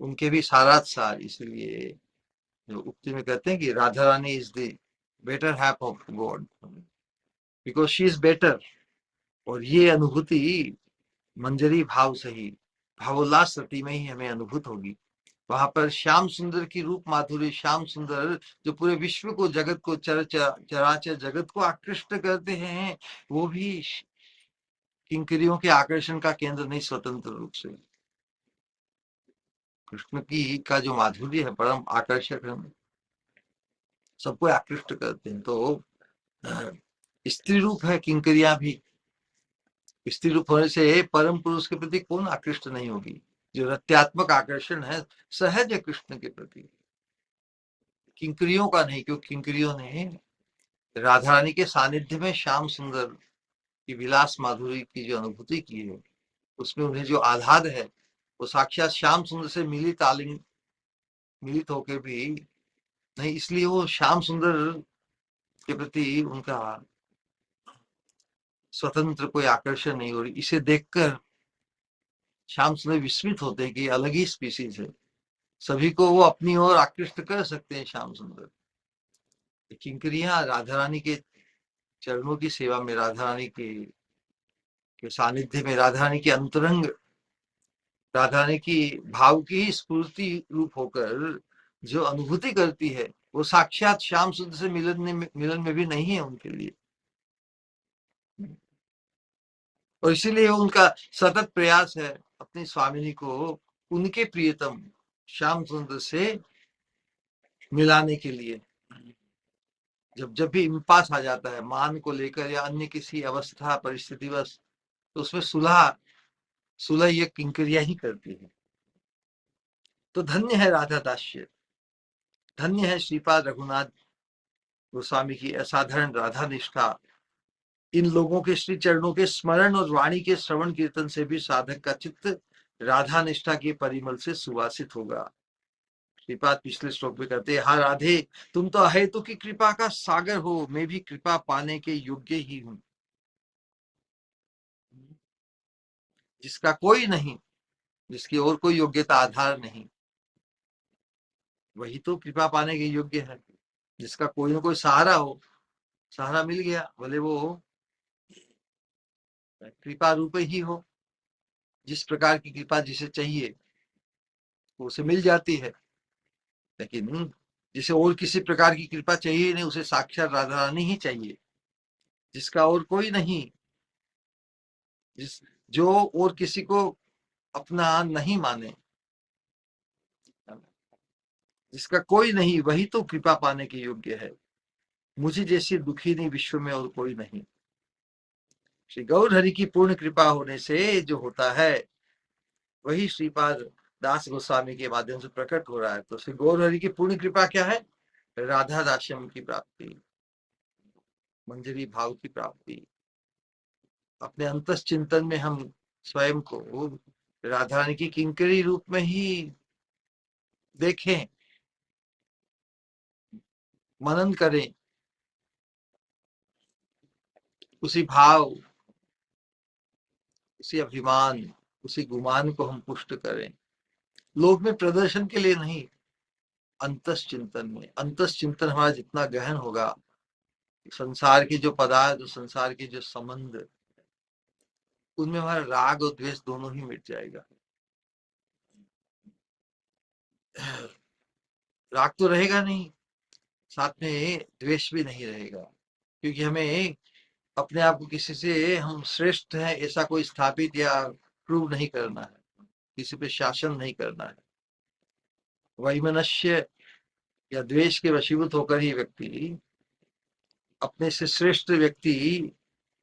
उनके भी सारात सार। इसलिए जो उक्ति में कहते हैं कि Radha Rani is the better half of God, because she is better. और ये अनुभूति मंजरी भाव से ही, भावोल्लास रति में ही हमें अनुभूत होगी। वहां पर श्याम सुंदर की रूप माधुरी, श्याम सुंदर जो पूरे विश्व को, जगत को, चराचर जगत को आकृष्ट करते हैं, वो भी किंकरियों के आकर्षण का केंद्र नहीं, स्वतंत्र रूप से कृष्ण की का जो माधुर्य है परम आकर्षक है, सबको आकृष्ट करते हैं। तो स्त्री रूप है किंकरियां भी, स्त्री रूप होने से परम पुरुष के प्रति कौन आकृष्ट नहीं होगी। जो रत्यात्मक आकर्षण है सहज है कृष्ण के प्रति, किंकरियों का नहीं, क्योंकि किंकरियों ने राधा रानी के सानिध्य में श्याम सुंदर की विलास माधुरी की जो अनुभूति की है, उसमें उन्हें जो आह्लाद है वो साक्षात श्याम सुंदर से मिलित होकर भी नहीं, इसलिए वो श्याम सुंदर के प्रति उनका स्वतंत्र कोई आकर्षण नहीं हो रही। इसे देखकर श्याम सुंदर विस्मित होते हैं कि अलग ही स्पीसीज है, सभी को वो अपनी ओर आकृष्ट कर सकते हैं श्याम सुंदर। किंकरियां राधा रानी के चरणों की सेवा में, राधा रानी के सानिध्य में, राधा रानी के अंतरंग, राधा रानी की भाव की ही स्फूर्ति रूप होकर जो अनुभूति करती है, वो साक्षात श्याम सुंदर से मिलन में भी नहीं है उनके लिए। और इसीलिए उनका सतत प्रयास है अपनी स्वामिनी को उनके प्रियतम श्याम सुंदर से मिलाने के लिए। जब जब भी इम्पास आ जाता है मान को लेकर या अन्य किसी अवस्था परिस्थिति बस, तो उसमें सुलह सुलह ये किंकरिया ही करती है। तो धन्य है राधा दास्य, धन्य है श्रीपाद रघुनाथ गोस्वामी की असाधारण राधा निष्ठा। इन लोगों के श्री चरणों के स्मरण और वाणी के श्रवण कीर्तन से भी साधक का चित्त राधा निष्ठा के परिमल से सुवासित होगा। श्रीपाद पिछले श्लोक में कहते हैं, हा राधे, तुम तो अहेतु की कृपा का सागर हो, मैं भी कृपा पाने के योग्य ही हूं। जिसका कोई नहीं, जिसकी और कोई योग्यता आधार नहीं, वही तो कृपा पाने के योग्य है। जिसका कोई ना कोई सहारा हो, सहारा मिल गया, भले वो कृपा रूप ही हो, जिस प्रकार की कृपा जिसे चाहिए वो उसे मिल जाती है। लेकिन जिसे और किसी प्रकार की कृपा चाहिए नहीं, उसे साक्षात राधा रानी ही चाहिए, जिसका और कोई नहीं, जिस जो और किसी को अपना नहीं माने, जिसका कोई नहीं, वही तो कृपा पाने के योग्य है। मुझे जैसी दुखी नहीं विश्व में और कोई नहीं। श्री गौर हरि की पूर्ण कृपा होने से जो होता है वही श्रीपाद दास गोस्वामी के माध्यम से प्रकट हो रहा है। तो श्री गौर हरि की पूर्ण कृपा क्या है? राधा दास्यम की प्राप्ति, मंजरी भाव की प्राप्ति। अपने अंतस चिंतन में हम स्वयं को राधा रानी की किंकरी रूप में ही देखें, मनन करें, उसी भाव, उसी अभिमान, उसी गुमान को हम पुष्ट करें, लोक में प्रदर्शन के लिए नहीं, अंतस चिंतन में। अंतस चिंतन हमारा जितना गहन होगा, संसार के जो पदार्थ, संसार के जो संबंध, उनमें हमारा राग और द्वेष दोनों ही मिट जाएगा। राग तो रहेगा नहीं, साथ में द्वेष भी नहीं रहेगा, क्योंकि हमें अपने आप को किसी से हम श्रेष्ठ हैं ऐसा कोई स्थापित या प्रूव नहीं करना है, किसी पे शासन नहीं करना है। वैमनस्य या द्वेष के वशीभूत होकर ही व्यक्ति अपने से श्रेष्ठ व्यक्ति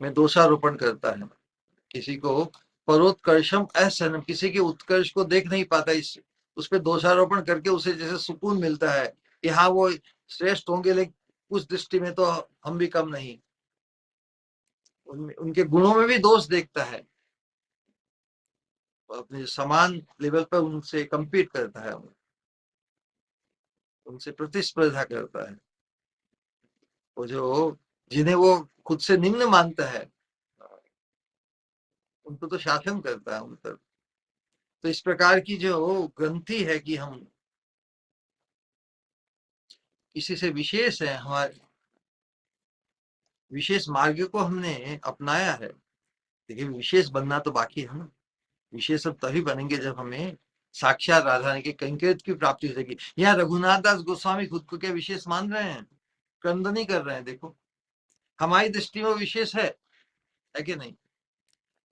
में दोषारोपण करता है। किसी को परोत्कर्षम असहनम, किसी के उत्कर्ष को देख नहीं पाता, इस उस पर दोषारोपण करके उसे जैसे सुकून मिलता है कि हाँ वो श्रेष्ठ होंगे, लेकिन उस दृष्टि में तो हम भी कम नहीं। उनके गुणों में भी दोष देखता है, अपने समान लेवल पर उनसे compete करता है, उनसे प्रतिस्पर्धा करता है। वो जो जिन्हें वो खुद से निम्न मानता है उनको तो शासन करता है उन पर। तो इस प्रकार की जो ग्रंथि है कि हम किसी से विशेष है, हमारे विशेष मार्ग को हमने अपनाया है, लेकिन विशेष बनना तो बाकी है ना। विशेष अब तभी बनेंगे जब हमें साक्षात राधा रानी के कंकरित की प्राप्ति हो जाएगी। यहाँ रघुनाथ दास गोस्वामी खुद को क्या विशेष मान रहे हैं? क्रंदनी कर रहे हैं। देखो हमारी दृष्टि में विशेष है कि नहीं?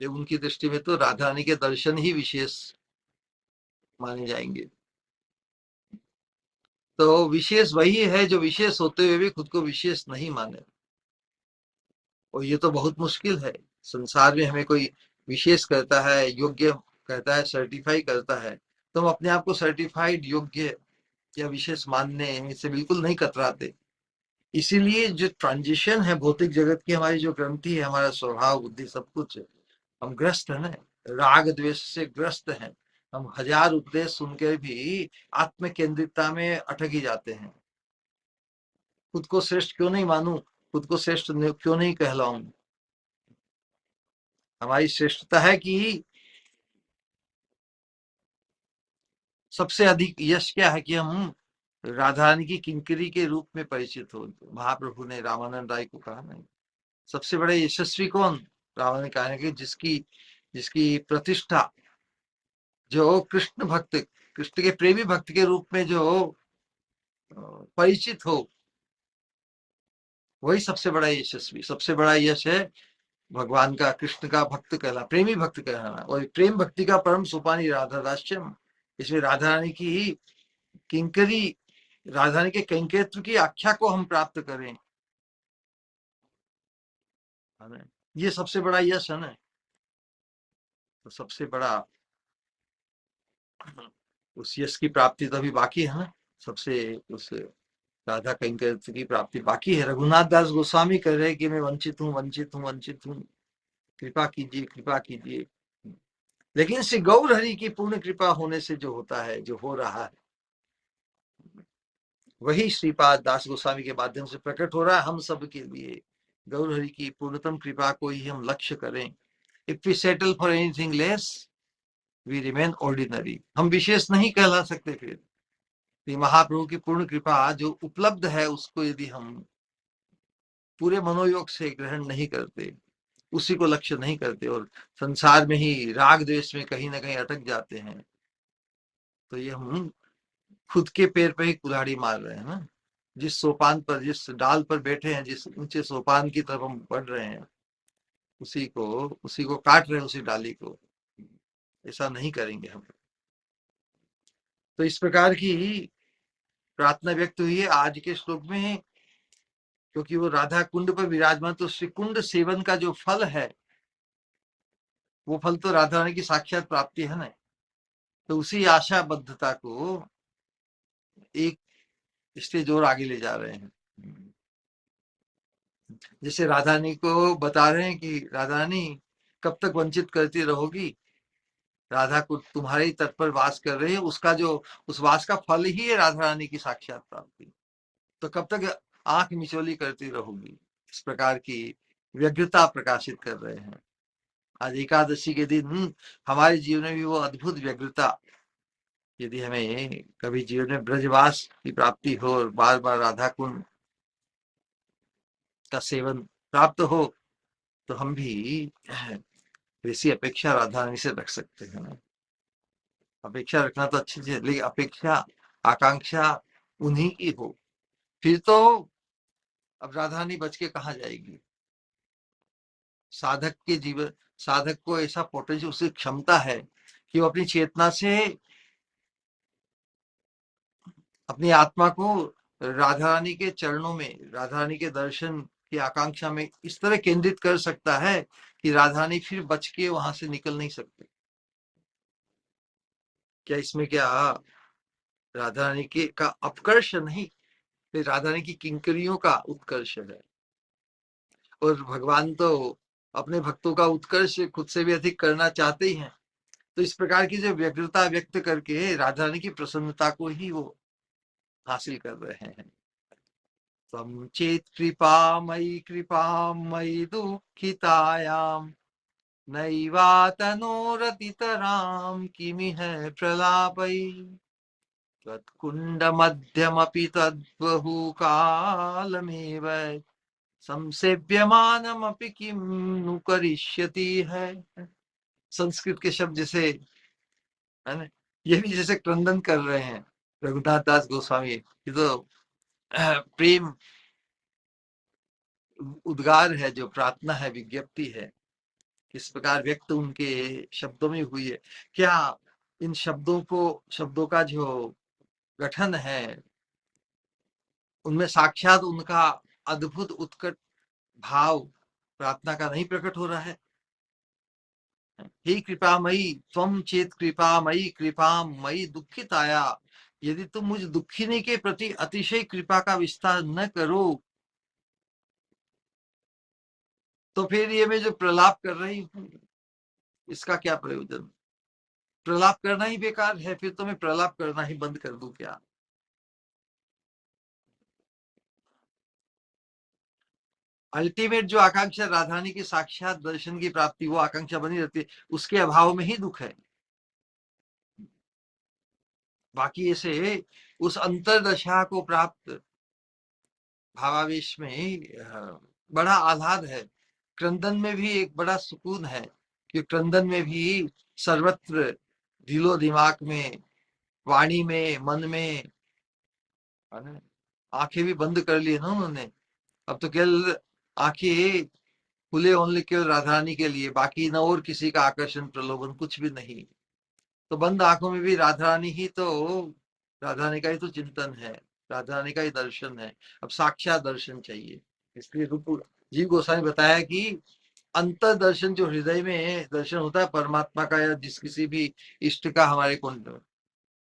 ये उनकी दृष्टि में तो राधा रानी के दर्शन ही विशेष माने जाएंगे। तो विशेष वही है जो विशेष होते हुए भी खुद को विशेष नहीं माने, और ये तो बहुत मुश्किल है। संसार में हमें कोई विशेष करता है, योग्य कहता है, सर्टिफाई करता है, तो हम अपने आप को सर्टिफाइड, योग्य या विशेष मानने से बिल्कुल नहीं कतराते। इसीलिए जो ट्रांजिशन है भौतिक जगत की, हमारी जो ग्रंथि है, हमारा स्वभाव, बुद्धि, सब कुछ हम ग्रस्त है ना, राग द्वेष से ग्रस्त हैं। हम हजार उपदेश सुनकर भी आत्म केंद्रितता में अटक ही जाते हैं। खुद को श्रेष्ठ क्यों नहीं मानूं, खुद को श्रेष्ठ क्यों नहीं कहलाऊं? हमारी श्रेष्ठता है कि सबसे अधिक यश क्या है कि हम राधा रानी की किंकरी के रूप में परिचित हो। महाप्रभु ने रामानंद राय को कहा नहीं, सबसे बड़े यशस्वी कौन? रावण ने कहा है कि जिसकी जिसकी प्रतिष्ठा, जो कृष्ण भक्त, कृष्ण के प्रेमी भक्त के रूप में जो परिचित हो, वही सबसे बड़ा यशस्वी, सबसे बड़ा यश है भगवान का, कृष्ण का भक्त कहला, प्रेमी भक्त कहलाना। और प्रेम भक्ति का परम सोपान राधा दास्यम। इसमें राधा रानी की किंकरी, राधा रानी के कैंकेत्र की आख्या को हम प्राप्त करें, है ना? ये सबसे बड़ा यश है ना। तो सबसे बड़ा उस यश की प्राप्ति तो अभी बाकी है ना। सबसे उस राधा कैंकेत्र की प्राप्ति बाकी है। रघुनाथ दास गोस्वामी कह रहे हैं कि मैं वंचित हूँ, वंचित हूँ, वंचित हूँ, कृपा कीजिए, कृपा कीजिए। लेकिन श्री गौर हरि की पूर्ण कृपा होने से जो होता है, जो हो रहा है, वही श्रीपाद दास गोस्वामी के माध्यम से प्रकट हो रहा है हम सब के लिए। गौर हरि की पूर्णतम कृपा को ही हम लक्ष्य करें। If we settle for anything less, we remain ordinary. हम विशेष नहीं कहला सकते। फिर महाप्रभु की पूर्ण कृपा जो उपलब्ध है, उसको यदि हम पूरे मनोयोग से ग्रहण नहीं करते, उसी को लक्ष्य नहीं करते, और संसार में ही राग द्वेष में कहीं ना कहीं अटक जाते हैं, तो ये हम खुद के पैर पे ही कुल्हाड़ी मार रहे हैं ना। जिस सोपान पर, जिस डाल पर बैठे हैं, जिस ऊंचे सोपान की तरफ हम बढ़ रहे हैं, उसी को काट रहे हैं, उसी डाली को। ऐसा नहीं करेंगे हम। तो इस प्रकार की प्रार्थना व्यक्त हुई है आज के श्लोक में। क्योंकि वो राधा कुंड पर विराजमान, तो श्री कुंड सेवन का जो फल है, वो फल तो राधा रानी की साक्षात प्राप्ति है ना। तो उसी आशाबद्धता को एक स्टेज और आगे ले जा रहे हैं। जैसे राधा रानी को बता रहे हैं कि राधा रानी कब तक वंचित करती रहोगी, राधा को तुम्हारे तट पर वास कर रही है, उसका जो उस वास का फल ही है राधा रानी की साक्षात प्राप्ति। तो कब तक आंख मिचौली करती रहोगी। इस प्रकार की व्यग्रता प्रकाशित कर रहे हैं। आज एकादशी के दिन हमारे जीवन में भी वो अद्भुत व्यग्रता, यदि हमें कभी जीवन में ब्रजवास की प्राप्ति हो और बार बार राधा कुंड का सेवन प्राप्त हो, तो हम भी वैसी अपेक्षा राधा रानी से रख सकते हैं ना। अपेक्षा रखना तो अच्छी चीज है, लेकिन अपेक्षा, आकांक्षा उन्हीं की हो। फिर तो अब राधा रानी बच के कहाँ जाएगी। साधक के जीवन, साधक को ऐसा पोटेंशियल, उसकी क्षमता है कि वो अपनी चेतना से अपनी आत्मा को राधा रानी के चरणों में, राधा रानी के दर्शन की आकांक्षा में इस तरह केंद्रित कर सकता है कि राधा रानी फिर बच के वहां से निकल नहीं सकते। क्या इसमें क्या राधा रानी के का अपकर्ष नहीं, फिर राधा रानी की किंकरियों का उत्कर्ष है। और भगवान तो अपने भक्तों का उत्कर्ष खुद से भी अधिक करना चाहते ही हैं। तो इस प्रकार की जो व्यग्रता व्यक्त करके राधा रानी की प्रसन्नता को ही वो हासिल कर रहे हैं। तम चेत कृपा मयि दुखितायाम नैवातनोरतितराम किमिह प्रलापै त्वत्कुंड मध्यमपि तद्बहुकालमेव संसेव्यमानमपि किम नु करिष्यति है। संस्कृत के शब्द जैसे, है ना, ये भी जैसे क्रंदन कर रहे हैं रघुनाथ दास गोस्वामी। ये तो प्रेम उद्गार है, जो प्रार्थना है, विज्ञप्ति है, किस प्रकार व्यक्त उनके शब्दों में हुई है। क्या इन शब्दों का जो गठन है, उनमें साक्षात उनका अद्भुत उत्कट भाव प्रार्थना का नहीं प्रकट हो रहा है। हे कृपामयी त्वम चेत कृपामयी कृपा मयि दुखित आया, यदि तुम मुझ दुखिनी के प्रति अतिशय कृपा का विस्तार न करो, तो फिर ये मैं जो प्रलाप कर रही हूँ, इसका क्या प्रयोजन। प्रलाप करना ही बेकार है, फिर तो मैं प्रलाप करना ही बंद कर दूं क्या। अल्टीमेट जो आकांक्षा राधारानी की साक्षात दर्शन की प्राप्ति, वो आकांक्षा बनी रहती है, उसके अभाव में ही दुख है। बाकी ऐसे उस अंतरदशा को प्राप्त भावावेश में बड़ा आह्लाद है। क्रंदन में भी एक बड़ा सुकून है कि क्रंदन में भी सर्वत्र दिलो दिमाग में, वाणी में, मन में, है ना? आंखें भी बंद कर ली ना उन्होंने। अब तो केवल आंखें खुले ओनली केवल राधा रानी के लिए, बाकी न और किसी का आकर्षण प्रलोभन कुछ भी नहीं। तो बंद आंखों में भी राधा रानी ही तो, राधा रानी का ही तो चिंतन है, राधा रानी का ही दर्शन है। अब साक्षात दर्शन चाहिए। इसलिए रूप जीव गोस्वामी बताया कि अंतर दर्शन जो हृदय में दर्शन होता है परमात्मा का या जिस किसी भी इष्ट का हमारे कुंड,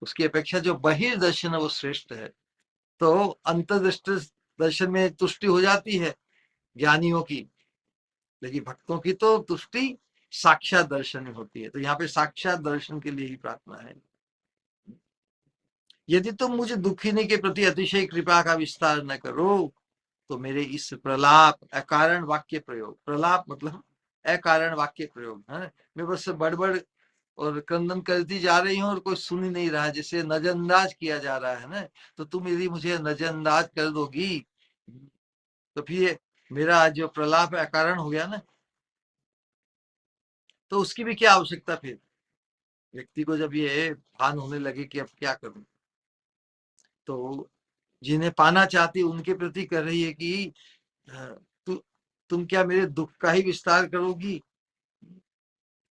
उसकी अपेक्षा जो बहिर्दर्शन है वो श्रेष्ठ है। तो अंतर्दृष्टि दर्शन में तुष्टि हो जाती है ज्ञानियों की, लेकिन भक्तों की तो तुष्टि साक्षात दर्शन में होती है। तो यहाँ पे साक्षात दर्शन के लिए ही प्रार्थना है। यदि तुम मुझे दुखिनी के प्रति अतिशय कृपा का विस्तार न करो तो मेरे इस प्रलाप अकारण वाक्य प्रयोग, प्रलाप मतलब अकारण वाक्य प्रयोग है, मैं बस बड़बड़ और क्रंदन करती जा रही हूँ और कोई सुन ही नहीं रहा, जैसे नजरअंदाज किया जा रहा है ना, तो तुम यदि मुझे नजरअंदाज कर दोगी तो फिर मेरा जो प्रलाप अकारण हो गया ना, तो उसकी भी क्या आवश्यकता फिर। व्यक्ति को जब ये भान होने लगे कि अब क्या करूं, तो जिन्हें पाना चाहती उनके प्रति कर रही है कि तु, तुम क्या मेरे दुख का ही विस्तार करोगी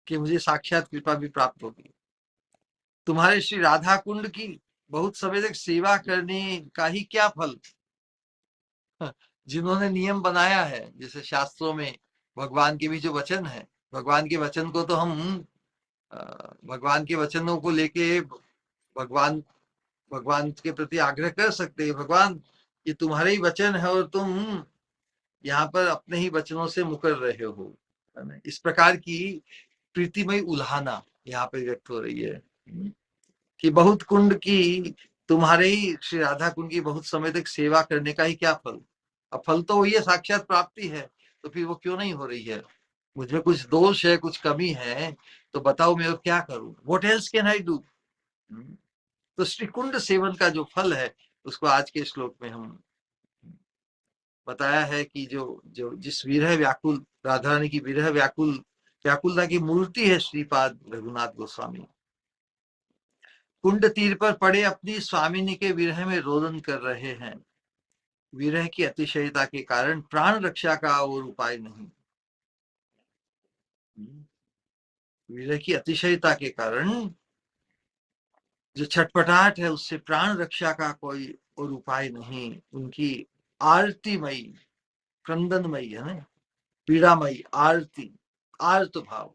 कि मुझे साक्षात कृपा भी प्राप्त होगी। तुम्हारे श्री राधा कुंड की बहुत समय तक सेवा करने का ही क्या फल। जिन्होंने नियम बनाया है, जैसे शास्त्रों में भगवान के भी जो वचन है, भगवान के वचन को तो हम भगवान के वचनों को लेके भगवान भगवान के प्रति आग्रह कर सकते हैं, भगवान ये तुम्हारे ही वचन है और तुम यहाँ पर अपने ही वचनों से मुकर रहे हो, है ना? इस प्रकार की प्रीतिमय उल्हाना यहाँ पे व्यक्त हो रही है कि बहुत कुंड की, तुम्हारे ही श्री राधा कुंड की बहुत समय तक सेवा करने का ही क्या फल। अब फल तो वही है, साक्षात प्राप्ति है, तो फिर वो क्यों नहीं हो रही है। मुझमें कुछ दोष है, कुछ कमी है, तो बताओ मैं और क्या करूं, what else can I do. तो श्री कुंड सेवन का जो फल है उसको आज के श्लोक में हम बताया है कि जो जो जिस विरह व्याकुल राधा रानी की विरह व्याकुल व्याकुलता की मूर्ति है श्रीपाद रघुनाथ गोस्वामी, कुंड तीर पर पड़े अपनी स्वामिनी के विरह में रोदन कर रहे हैं। विरह की अतिशयता के कारण प्राण रक्षा का और उपाय नहीं। विरह की अतिशयता के कारण जो छटपटाहट है उससे प्राण रक्षा का कोई और उपाय नहीं। उनकी आरतीमयी, क्रंदनमयी है ना, पीड़ामयी आरती, आर्त भाव,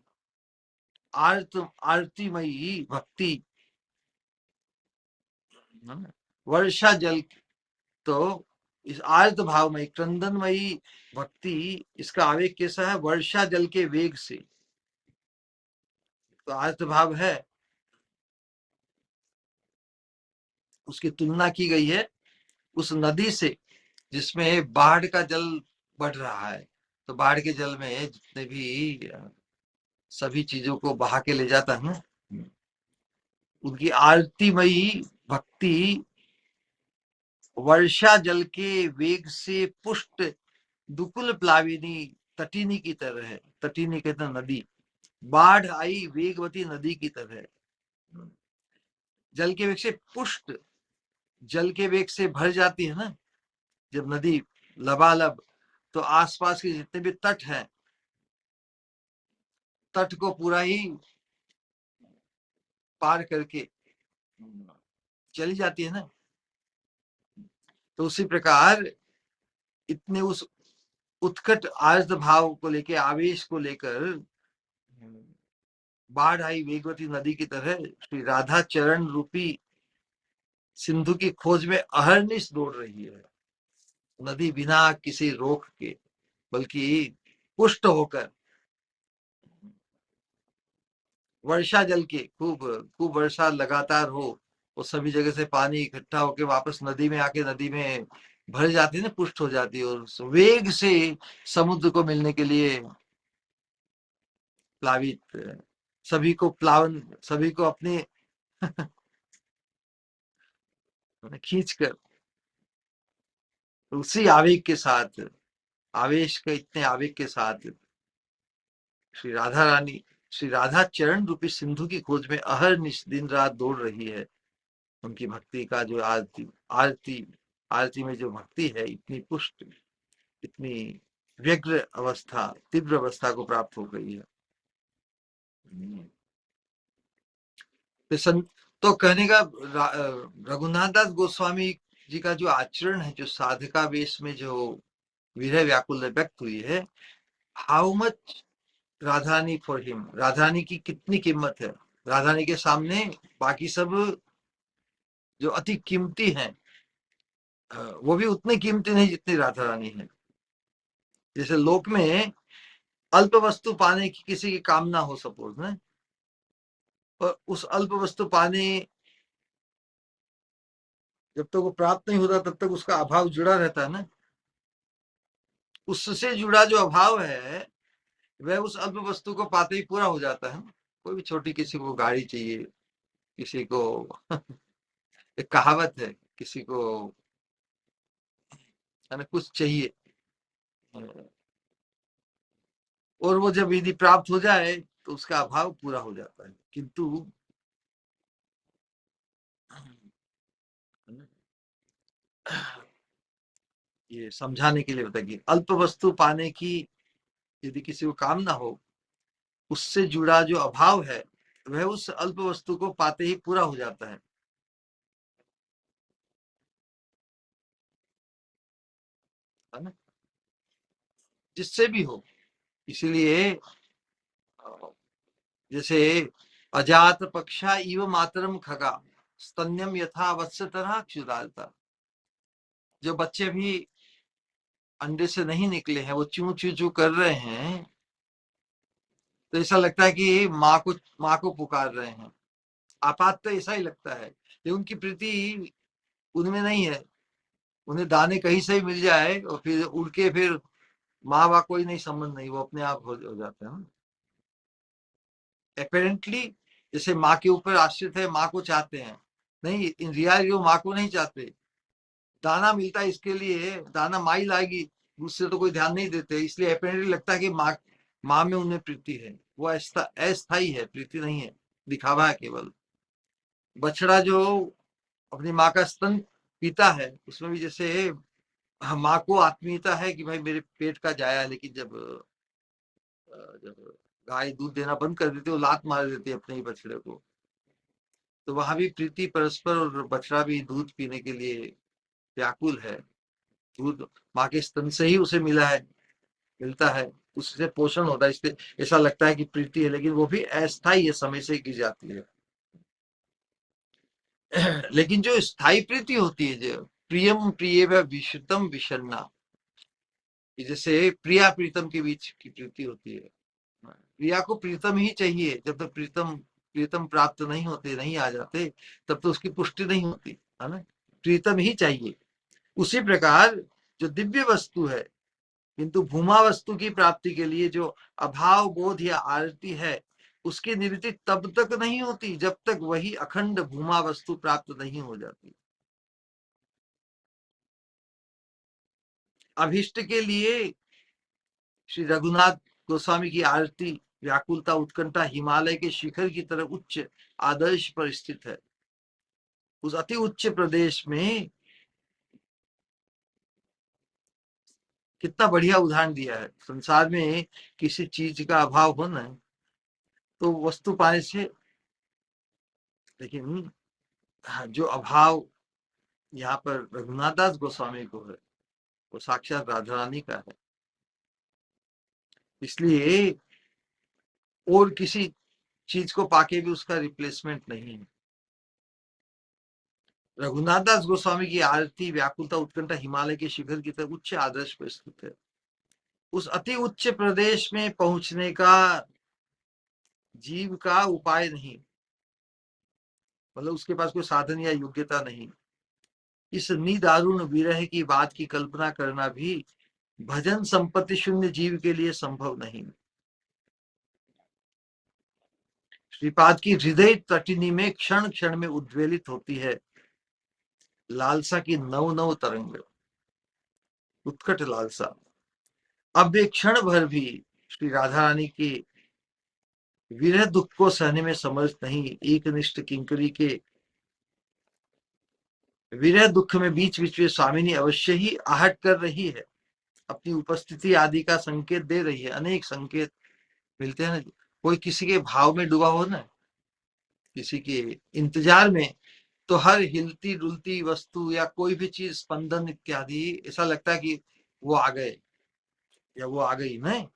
आर्त आरतीमयी भक्ति, वर्षा जल, तो इस आर्त भावमयी क्रंदनमयी भक्ति, इसका आवेग कैसा है, वर्षा जल के वेग से। तो आर्त भाव है, उसकी तुलना की गई है उस नदी से जिसमें बाढ़ का जल बढ़ रहा है। तो बाढ़ के जल में जितने भी सभी चीजों को बहा के ले जाता है ना, उनकी आरतीमयी भक्ति वर्षा जल के वेग से पुष्ट दुकुल प्लाविनी तटिनी की तरह है। तटिनी कहते हैं नदी, बाढ़ आई वेगवती नदी की तरह, जल के वेग से पुष्ट, जल के वेग से भर जाती है ना जब नदी लबालब, तो आसपास के जितने भी तट हैं, तट को पूरा ही पार करके चली जाती है ना। तो उसी प्रकार इतने उस उत्कट आर्द्र भाव को लेकर, आवेश को लेकर बाढ़ आई वेगवती नदी की तरह श्री राधा चरण रूपी सिंधु की खोज में अहरनिश दौड़ रही है। नदी बिना किसी रोक के, बल्कि पुष्ट होकर, वर्षा जल के, खूब खूब वर्षा लगातार हो, और सभी जगह से पानी इकट्ठा होकर वापस नदी में आके नदी में भर जाती है ना, पुष्ट हो जाती है, और वेग से समुद्र को मिलने के लिए प्लावित, सभी को प्लावन, सभी को अपने खींच कर उसी आवेग के साथ, आवेश के इतने आवेग के साथ श्री राधा रानी, श्री राधा चरण रूपी सिंधु की खोज में अहरनिश दिन रात दौड़ रही है। उनकी भक्ति का जो आरती आरती आरती में जो भक्ति है, इतनी पुष्ट, इतनी व्यग्र अवस्था, तीव्र अवस्था को प्राप्त हो गई है। तो तो कहने का रघुनाथ दास गोस्वामी जी का जो आचरण है, जो साधका वेश में जो विरह व्याकुल व्यक्त हुई है, how much Radharani for him, Radharani की कितनी कीमत है। राधारानी के सामने बाकी सब जो अति कीमती हैं, वो भी उतनी कीमती नहीं जितनी राधा रानी है। जैसे लोक में अल्प वस्तु पाने की किसी की कामना हो सपोज ना, और उस अल्प वस्तु पाने, जब तक वो प्राप्त नहीं होता तब तक उसका अभाव जुड़ा रहता है ना। उससे जुड़ा जो अभाव है, वह उस अल्प वस्तु को पाते ही पूरा हो जाता है। कोई भी छोटी, किसी को गाड़ी चाहिए, किसी को एक कहावत है, किसी को है ना कुछ चाहिए, और वो जब यदि प्राप्त हो जाए तो उसका अभाव पूरा हो जाता है। किंतु ये समझाने के लिए होता है कि अल्प वस्तु पाने की यदि किसी को काम ना हो, उससे जुड़ा जो अभाव है, वह उस अल्प वस्तु को पाते ही पूरा हो जाता है ना, जिससे भी हो। इसीलिए जैसे अजात पक्षा इव मातरम खगा स्तन्यम यथा वत्स तरह क्षुदालता, जो बच्चे भी अंडे से नहीं निकले हैं, वो चू चू चू कर रहे हैं, तो ऐसा लगता है कि माँ को पुकार रहे हैं। आपात तो ऐसा ही लगता है, लेकिन उनकी प्रीति उनमें नहीं है। उन्हें दाने कहीं से ही मिल जाए और फिर उड़ के फिर माँ बाप कोई नहीं, संबंध नहीं, वो अपने आप हो जाते हैं अपेरेंटली। जैसे माँ के ऊपर आश्रित है, माँ को चाहते हैं, नहीं इन रियलिटी वो माँ को नहीं चाहते। दाना मिलता है इसके लिए, दाना माँ ही लाएगी, दूसरे तो कोई ध्यान नहीं देते, इसलिए अपेरेंटली लगता है कि माँ माँ में उन्हें प्रीति है। वो अस्थाई है, प्रीति नहीं है, दिखावा है केवल। बछड़ा जो अपनी माँ का स्तन पीता है, उसमें भी जैसे माँ को आत्मीयता है कि भाई मेरे पेट का जाया है, लेकिन जब गाय दूध देना बंद कर देती है, वो लात मार देती है अपने ही बछड़े को। तो वहां भी प्रीति परस्पर, और बछड़ा भी दूध पीने के लिए व्याकुल है। दूध माँ के स्तन से ही उसे मिलता है, उससे पोषण होता है, इसलिए ऐसा लगता है कि प्रीति है, लेकिन वो भी अस्थाई है, समय से गिर जाती है। लेकिन जो स्थायी प्रीति होती है, जो प्रियम प्रिय व विषुतम विषन्ना, जैसे प्रिया प्रीतम के बीच की प्रीति होती है। प्रिया को प्रीतम ही चाहिए, जब तक प्रीतम प्रीतम प्राप्त नहीं होते, नहीं आ जाते, तब तो उसकी पुष्टि नहीं होती है ना। प्रीतम ही चाहिए। उसी प्रकार जो दिव्य वस्तु है, किंतु भूमा वस्तु की प्राप्ति के लिए जो अभाव बोध या आरती है, उसकी निवृत्ति तब तक नहीं होती जब तक वही अखंड भूमा वस्तु प्राप्त नहीं हो जाती। अभिष्ट के लिए श्री रघुनाथ गोस्वामी की आरती व्याकुलता उत्कंठा हिमालय के शिखर की तरह उच्च आदर्श पर स्थित है। उस अति उच्च प्रदेश में कितना बढ़िया उदाहरण दिया है। संसार में किसी चीज का अभाव हो ना, तो वस्तु पाने से, लेकिन जो अभाव यहाँ पर रघुनाथ दास गोस्वामी को है, वो साक्षात राधा रानी का है। इसलिए और किसी चीज को पाके भी उसका रिप्लेसमेंट नहीं है। रघुनाथ दास गोस्वामी की आरती व्याकुलता उत्कंठा हिमालय के शिखर की तरह उच्च आदर्श पर स्थित है। उस अति उच्च प्रदेश में पहुंचने का जीव का उपाय नहीं, मतलब उसके पास कोई साधन या योग्यता नहीं। इस निदारुण विरह की बात की कल्पना करना भी भजन संपत्ति शून्य जीव के लिए संभव नहीं। श्रीपाद की हृदय तटिनी में क्षण क्षण में उद्वेलित होती है लालसा की नव नव तरंग, उत्कट लालसा। अब एक क्षण भर भी श्री राधा रानी के विरह दुख को सहने में समर्थ नहीं, एक निष्ठ किंकरी के विरह दुख में बीच बीच में स्वामिनी अवश्य ही आहट कर रही है, अपनी उपस्थिति आदि का संकेत दे रही है। अनेक संकेत मिलते हैं ना, कोई किसी के भाव में डूबा हो ना, किसी के इंतजार में, तो हर हिलती डुलती वस्तु या कोई भी चीज, स्पंदन इत्यादि, ऐसा लगता है कि वो आ गए या वो आ गई। नहीं,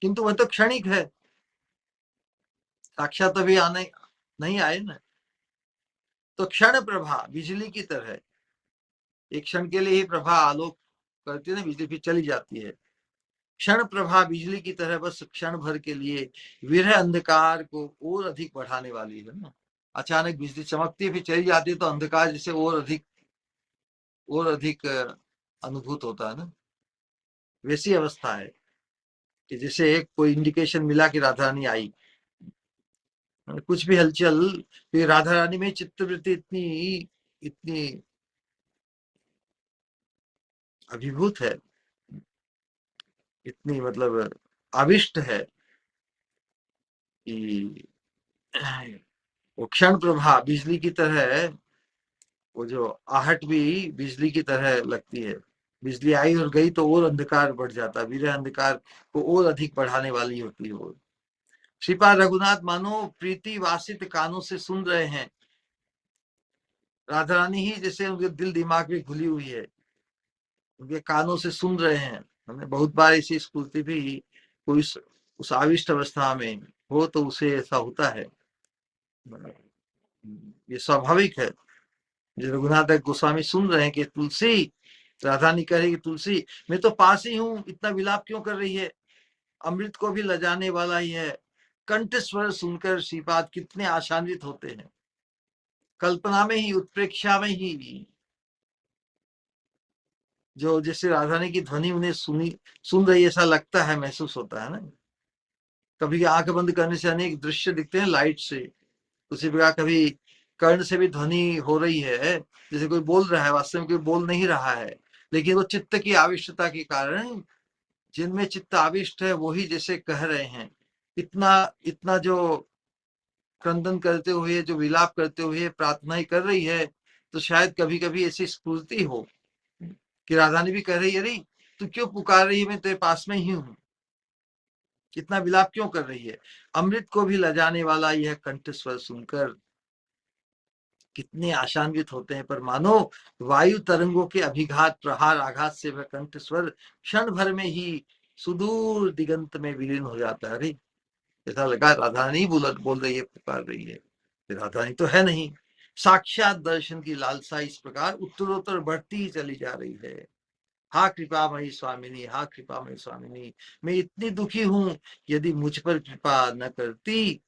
किंतु वह तो क्षणिक है, साक्षात अभी आने नहीं आए ना। तो क्षण प्रभा बिजली की तरह, एक क्षण के लिए ही प्रभा आलोक करती है ना बिजली, फिर चली जाती है। क्षण प्रभा बिजली की तरह बस क्षण भर के लिए विरह अंधकार को और अधिक बढ़ाने वाली है ना। अचानक बिजली चमकती है फिर चली जाती है, तो अंधकार जैसे और अधिक अनुभूत होता है ना। वैसी अवस्था है कि जैसे एक कोई इंडिकेशन मिला कि राधा रानी आई, कुछ भी हलचल, फिर राधा रानी में चित्तवृत्ति इतनी इतनी अभिभूत है, इतनी मतलब आविष्ट है कि वो क्षण प्रभा बिजली की तरह, वो जो आहट भी बिजली की तरह लगती है। बिजली आई और गई तो और अंधकार बढ़ जाता, विरह अंधकार को और अधिक बढ़ाने वाली होती है वो। श्रीपाद रघुनाथ मानो प्रीति वासित कानों से सुन रहे हैं, राधा रानी ही जैसे उनके दिल दिमाग में घुली हुई है, उनके कानों से सुन रहे हैं। हमने बहुत बार ऐसी स्फूर्ति भी, कोई उस आविष्ट अवस्था में हो तो उसे ऐसा होता है, ये स्वाभाविक है। जो रघुनाथ गोस्वामी सुन रहे हैं कि तुलसी, राधा रानी कह रही कि तुलसी मैं तो पास ही हूं, इतना विलाप क्यों कर रही है, अमृत को भी लजाने वाला ही है। कंठ स्वर सुनकर श्रीपाद कितने आशान्वित होते हैं, कल्पना में ही, उत्प्रेक्षा में ही, जो जैसे राधा रानी की ध्वनि उन्हें सुन रही ऐसा लगता है, महसूस होता है ना। कभी आंख बंद करने से अनेक दृश्य दिखते हैं लाइट से, उसी प्रकार कभी कर्ण से भी ध्वनि हो रही है, जैसे कोई बोल रहा है, वास्तव में कोई बोल नहीं रहा है, लेकिन वो चित्त की आविष्टता के कारण, जिनमें चित्त आविष्ट है वही जैसे कह रहे हैं। इतना इतना जो क्रंदन करते हुए, जो विलाप करते हुए प्रार्थनाएं कर रही है, तो शायद कभी कभी ऐसी स्फूर्ति हो कि राधानी भी कह रही है, अरे तू क्यों पुकार रही है, मैं तेरे पास में ही हूँ, कितना विलाप क्यों कर रही है। अमृत को भी लजाने वाला यह कंठ स्वर सुनकर कितने आशान्वित होते हैं, पर मानो वायु तरंगों के अभिघात प्रहार आघात से वह कंठ स्वर क्षण भर में ही सुदूर दिगंत में विलीन हो जाता है। अरे ऐसा लगा राधा नहीं बोल रही है, पुकार रही है, राधा रानी तो है नहीं। साक्षात दर्शन की लालसा इस प्रकार उत्तरोत्तर बढ़ती ही चली जा रही है। हा कृपामयी स्वामिनी, हा कृपामयी स्वामिनी, मैं इतनी दुखी हूं, यदि मुझ पर कृपा न करती,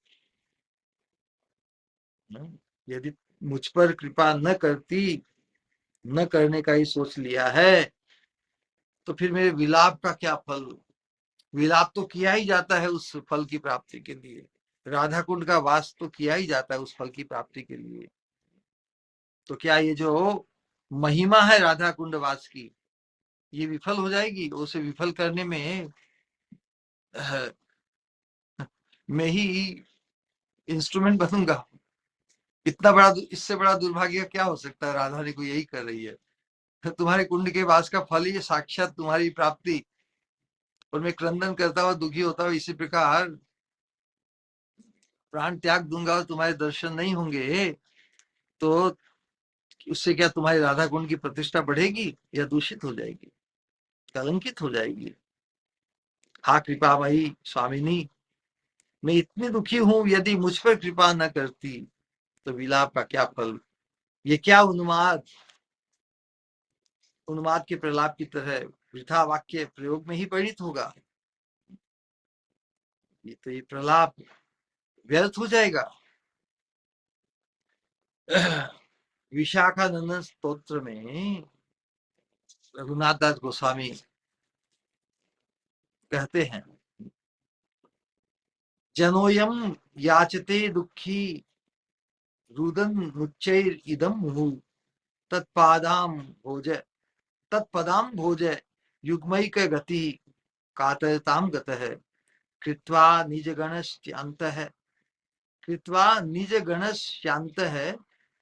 यदि मुझ पर कृपा न करती, न करने का ही सोच लिया है, तो फिर मेरे विलाप का क्या फल। विलाप तो किया ही जाता है उस फल की प्राप्ति के लिए, राधा कुंड का वास तो किया ही जाता है उस फल की प्राप्ति के लिए। तो क्या ये जो महिमा है राधा कुंड वास की, ये विफल हो जाएगी? उसे विफल करने में मैं ही इंस्ट्रूमेंट बनूंगा। इतना बड़ा, इससे बड़ा दुर्भाग्य क्या हो सकता है, राधा रानी को यही कर रही है। तुम्हारे कुंड के वास का फल ही साक्षात तुम्हारी प्राप्ति, और मैं क्रंदन करता हुआ दुखी होता हुआ इसी प्रकार प्राण त्याग दूंगा और तुम्हारे दर्शन नहीं होंगे, तो उससे क्या तुम्हारी राधा कुंड की प्रतिष्ठा बढ़ेगी या दूषित हो जाएगी, कलंकित हो जाएगी। हा कृपामयी स्वामिनी, मैं इतनी दुखी हूं, यदि मुझ पर कृपा न करती तो विलाप का क्या फल। ये क्या उन्माद, उन्माद के प्रलाप की तरह वृथा वाक्य प्रयोग में ही परिणित होगा। ये तो ये प्रलाप व्यर्थ हो जाएगा। विशाखानंदन स्तोत्र में रघुनाथ दास गोस्वामी कहते हैं, जनोयम याचते दुखी रुदन मुच्चैर इदम मुहु, तत्पादाम भोज तत्पदाम भोज युग्मैक गति कातरताम गतः कृत्वा निज गणश्चान्तः कृत्वा निज गणश्चान्तः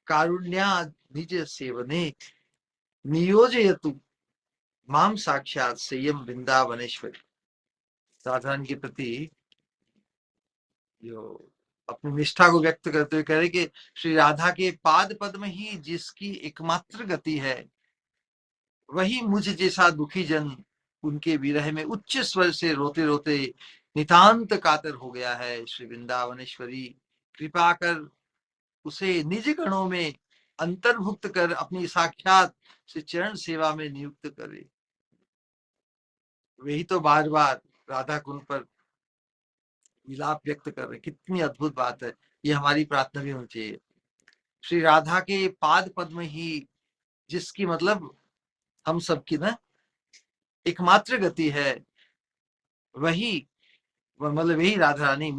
कारुण्या निज सेवने नियोजयतु माम साक्षात संयम वृंदावनेश्वरी। साधारण के प्रति जो अपनी निष्ठा को व्यक्त करते हुए कह रहे कि श्री राधा के पाद पद्म ही जिसकी एकमात्र गति है, वही मुझ जैसा दुखी जन उनके विरह में उच्च स्वर से रोते रोते नितांत कातर हो गया है। श्री वृंदावनेश्वरी कृपा कर उसे निज गणों में अंतर्भुक्त कर अपनी साक्षात से चरण सेवा में नियुक्त करे। वही तो बार बार राधा कुंड पर विलाप व्यक्त कर रहे। कितनी अद्भुत बात है, ये हमारी प्रार्थना भी होनी चाहिए। श्री राधा के पाद पद्म ही जिसकी मतलब हम सबकी ना एकमात्र गति है, वही मतलब वही राधा रानी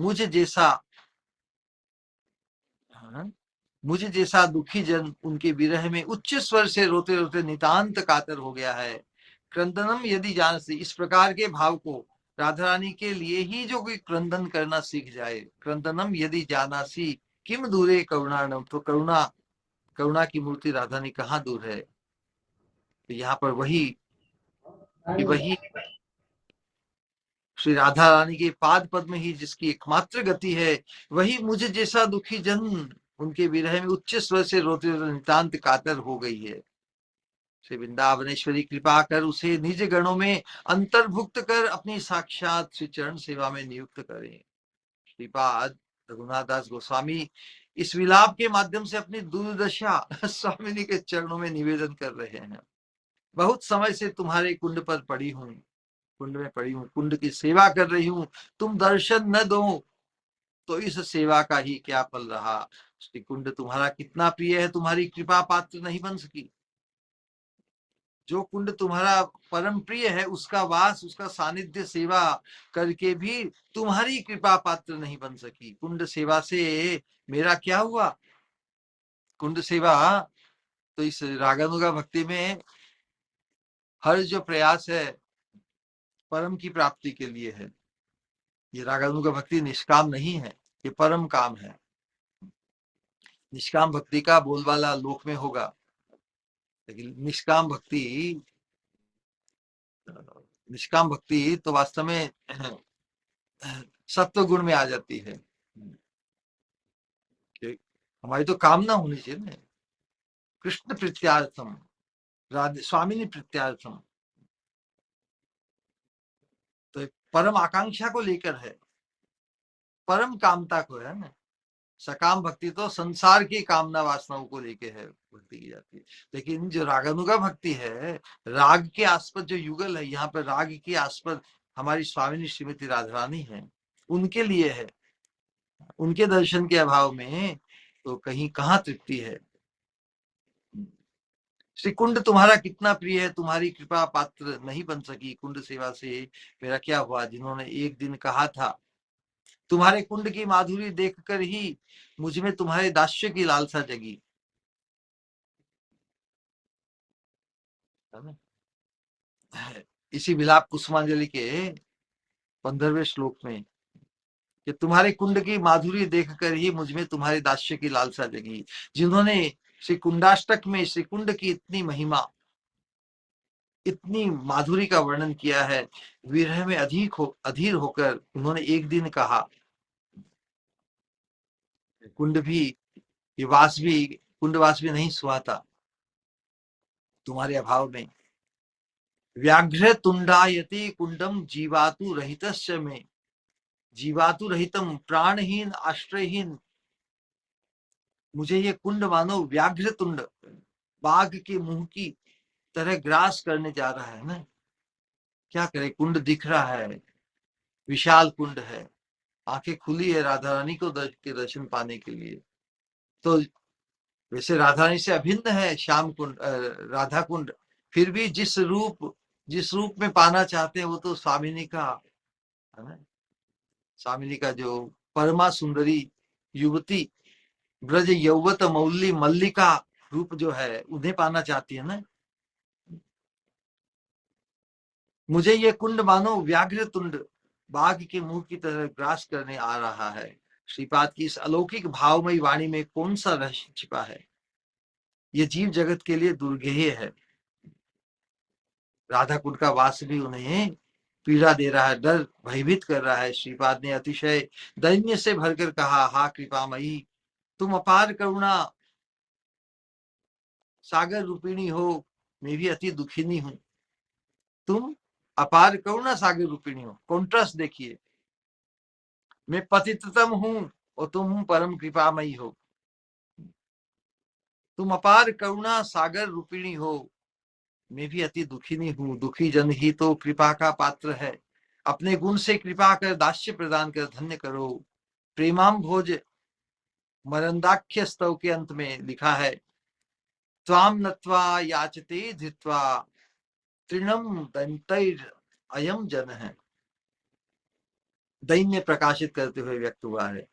मुझे जैसा दुखी जन उनके विरह में उच्च स्वर से रोते रोते नितांत कातर हो गया है। क्रंदनम यदि जान से, इस प्रकार के भाव को राधा रानी के लिए ही जो कोई क्रंदन करना सीख जाए। क्रंदनम यदि जानासी किम दूरे करुणानम, तो करुणा की मूर्ति राधा रानी कहाँ दूर है। तो यहाँ पर वही श्री राधा रानी के पाद पद्म ही जिसकी एकमात्र गति है, वही मुझे जैसा दुखी जन उनके विरह में उच्च स्वर से रोते रोते नितांत कातर हो गई है। श्री वृंदावनेश्वरी कृपा कर उसे निज गणों में अंतर्भुक्त कर अपनी साक्षात श्री चरण सेवा में नियुक्त करें। श्रीपाद रघुनाथ दास गोस्वामी इस विलाप के माध्यम से अपनी दुर्दशा स्वामिनी के चरणों में निवेदन कर रहे हैं। बहुत समय से तुम्हारे कुंड पर पड़ी हूँ, कुंड में पड़ी हूँ, कुंड की सेवा कर रही हूँ, तुम दर्शन न दो तो इस सेवा का ही क्या फल रहा। श्री कुंड तुम्हारा कितना प्रिय है, तुम्हारी कृपा पात्र नहीं बन सकी। जो कुंड तुम्हारा परम प्रिय है, उसका वास, उसका सानिध्य सेवा करके भी तुम्हारी कृपा पात्र नहीं बन सकी। कुंड सेवा से मेरा क्या हुआ। कुंड सेवा तो इस रागानुगा भक्ति में हर जो प्रयास है परम की प्राप्ति के लिए है। ये रागानुगा भक्ति निष्काम नहीं है, ये परम काम है। निष्काम भक्ति का बोलबाला लोक में होगा, लेकिन निष्काम भक्ति तो वास्तव में सत्व गुण में आ जाती है। हमारी तो कामना होनी चाहिए ना, कृष्ण प्रीत्यार्थम, राधे स्वामिनी प्रीत्यार्थम, तो परम आकांक्षा को लेकर है, परम कामता को है ना। सकाम भक्ति तो संसार की कामना वासनाओं को लेके है भक्ति की जाती है। लेकिन जो रागानुगा भक्ति है, राग के आस्पद जो युगल है, यहाँ पर राग के आस्पद हमारी स्वामिनी श्रीमती राधा रानी है, उनके लिए है। उनके दर्शन के अभाव में तो कहीं कहाँ तृप्ति है। श्री कुंड तुम्हारा कितना प्रिय है, तुम्हारी कृपा पात्र नहीं बन सकी। कुंड सेवा से मेरा क्या हुआ। जिन्होंने एक दिन कहा था, तुम्हारे कुंड की माधुरी देखकर ही मुझ में तुम्हारे दास्य की लालसा जगी। इसी विलाप कुसुमांजलि के 15वें श्लोक में कि तुम्हारे कुंड की माधुरी देखकर ही मुझ में तुम्हारे दास्य की लालसा जगी। जिन्होंने श्री कुंडाष्टक में श्री कुंड की इतनी महिमा, इतनी माधुरी का वर्णन किया है, विरह में अधीर होकर उन्होंने एक दिन कहा, कुंड भी कुंडवास भी नहीं सुहाता तुम्हारे अभाव में। व्याघ्र तुंडायति कुंडम जीवातु रहितस्य में, जीवातु रहितम प्राणहीन आश्रयहीन। मुझे ये कुंड मानो व्याघ्र तुंड, बाघ के मुंह की तरह ग्रास करने जा रहा है ना। क्या करे, कुंड दिख रहा है, विशाल कुंड है, आंखें खुली है राधा रानी को के दर्शन पाने के लिए। तो वैसे राधा रानी से अभिन्न है श्याम कुंड, राधा कुंड, फिर भी जिस रूप में पाना चाहते हैं वो तो स्वामिनी का है ना। स्वामिनी का जो परमा सुंदरी युवती, ब्रज यौवत मौली मल्लिका, रूप जो है उन्हें पाना चाहती है ना। मुझे ये कुंड मानो व्याघ्र तुंड बाघ के मुंह की तरह ग्रास करने आ रहा है। श्रीपाद की इस अलौकिक भावमयी वाणी में कौन सा रहस्य छिपा है? ये जीव जगत के लिए दुर्गेय है। राधा कुंड का वास भी उन्हें पीड़ा दे रहा है, डर भयभीत कर रहा है। श्रीपाद ने अतिशय दैन्य से भरकर कहा, हा कृपामयी, तुम अपार करुणा सागर रूपिणी हो, मैं भी अति दुखिनी हूं। तुम अपार करुणा सागर रूपिणी हो, कॉन्ट्रास्ट देखिए। मैं पतिततम हूं और तुम परम कृपामयी हो। तुम अपार करुणा सागर रूपिणी हो, मैं भी अति दुखिनी हूँ। दुखी जन ही तो कृपा का पात्र है। अपने गुण से कृपा कर दास्य प्रदान कर धन्य करो। प्रेमाम भोज मरंदाख्य स्तव के अंत में लिखा है, त्वाम नत्वा याचते धृत्वा तृणम दंतैर अयम जन है। दैन्य प्रकाशित करते हुए व्यक्त हुआ है।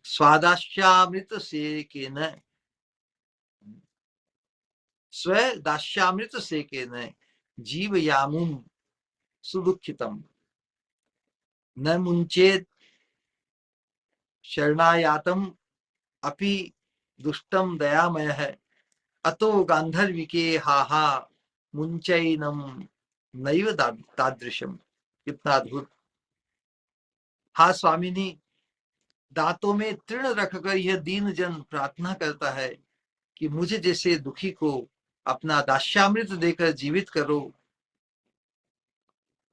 स्वादाश्यामृत से के न स्व दास्यामृत से के न जीव यामुम सुदुखितम न मुंचेत शरणायातम अपि दुष्टम दयामय है। अतो गांधर्विके हाहा मुंचैनम नैव तादृशम। कितना अद्भुत। हा स्वामिनी, दांतों में तृण रखकर यह दीन जन प्रार्थना करता है कि मुझे जैसे दुखी को अपना दास्यामृत देकर जीवित करो।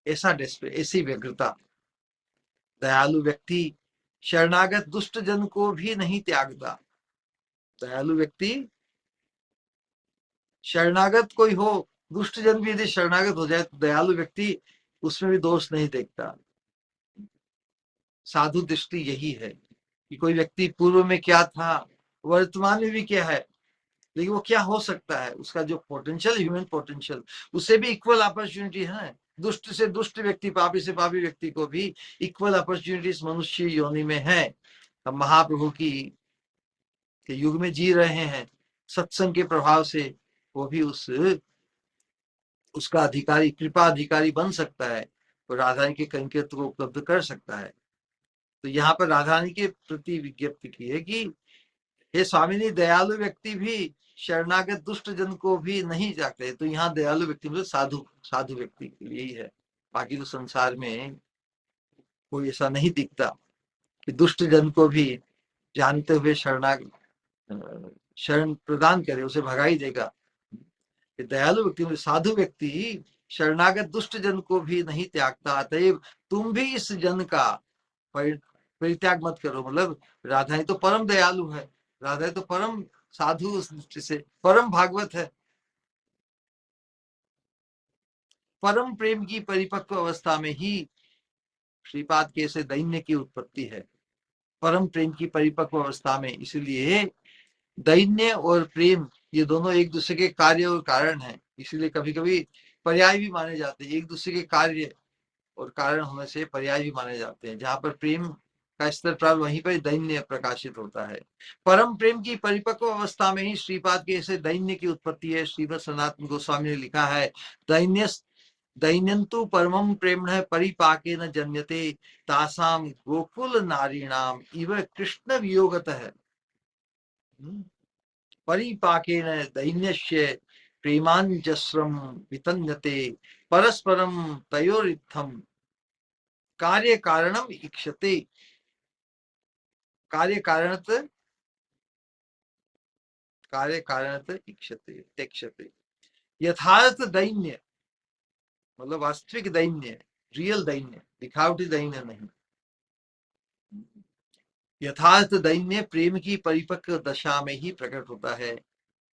ऐसा डेस्परेट, ऐसी व्यग्रता। दयालु व्यक्ति शरणागत दुष्ट जन को भी नहीं त्यागता। दयालु व्यक्ति शरणागत कोई हो, दुष्ट जन भी यदि शरणागत हो जाए तो दयालु व्यक्ति उसमें भी दोष नहीं देखता। साधु दृष्टि यही है कि कोई व्यक्ति पूर्व में क्या था, वर्तमान में भी क्या है, लेकिन वो क्या हो सकता है, उसका जो पोटेंशियल, ह्यूमन पोटेंशियल, उससे भी इक्वल अपॉर्चुनिटी है। दुष्ट से दुष्ट व्यक्ति, पापी से पापी व्यक्ति को भी इक्वल अपॉर्चुनिटीज मनुष्य योनि में है। हम महाप्रभु की के युग में जी रहे हैं, सत्संग के प्रभाव से वो भी उसका अधिकारी, कृपा अधिकारी बन सकता है और राधा रानी के कंकेत को उपलब्ध कर सकता है। तो यहाँ पर राधा रानी के प्रति विज्ञप्ति की है कि हे स्वामिनी, दयालु व्यक्ति भी शरणागत दुष्ट जन को भी नहीं जाते। तो यहाँ दयालु व्यक्ति मतलब साधु, साधु व्यक्ति के लिए ही है। बाकी तो संसार में कोई ऐसा नहीं दिखता कि दुष्ट जन को भी जानते हुए शरण प्रदान करे, उसे भगा ही देगा। दयालु व्यक्ति मतलब साधु व्यक्ति शरणागत दुष्ट जन को भी नहीं त्यागता। अतएव तुम भी इस जन का परित्याग मत करो। मतलब राधा तो परम दयालु है, राधा तो परम साधु, उस दृष्टि से परम भागवत है। परम प्रेम की परिपक्व अवस्था में ही श्रीपाद के ऐसे दैन्य की उत्पत्ति है। परम प्रेम की परिपक्व अवस्था में, इसलिए दैन्य और प्रेम ये दोनों एक दूसरे के कार्य और कारण हैं। इसलिए कभी कभी पर्याय भी माने जाते हैं। एक दूसरे के कार्य और कारण होने से पर्याय भी माने जाते हैं। जहां पर प्रेम का स्तर प्राप्त, वहीं पर दैन्य प्रकाशित होता है। परम प्रेम की परिपक्व अवस्था में ही श्रीपाद के ऐसे दैन्य की उत्पत्ति है। श्रीमद सनातन गोस्वामी ने लिखा है, दैन्य दैन्यंतु परमं प्रेम्णः परिपाकेन जन्यते तासाम गोकुल नारीणाम इव कृष्ण वियोगतः। परिपाकेन दैन्यस्य प्रेमांजस्रम वितन्यते परस्परम तयोरित्थम कार्य कारणम इक्षते। कार्य कारणत, कार्य कारणत इक्षते तेक्षते। यथार्थ दैन्य मतलब वास्तविक दैन्य, रियल दैन्य, दिखावटी दैन्य नहीं। यथार्थ दैन्य प्रेम की परिपक्व दशा में ही प्रकट होता है।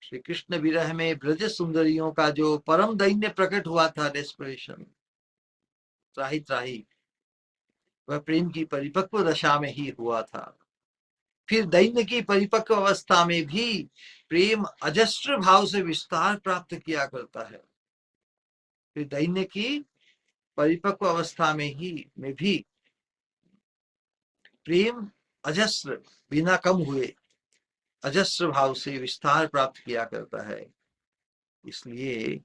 श्री कृष्ण विरह में ब्रज सुंदरियों का जो परम दैन्य प्रकट हुआ था, डेस्परेशन, त्राही त्राही, वह प्रेम की परिपक्व दशा में ही हुआ था। फिर दैन्य की परिपक्व अवस्था में भी प्रेम अजस्र भाव से विस्तार प्राप्त किया करता है। फिर दैन्य की परिपक्व अवस्था में भी प्रेम अजस्र, बिना कम हुए अजस्र भाव से विस्तार प्राप्त किया करता है। इसलिए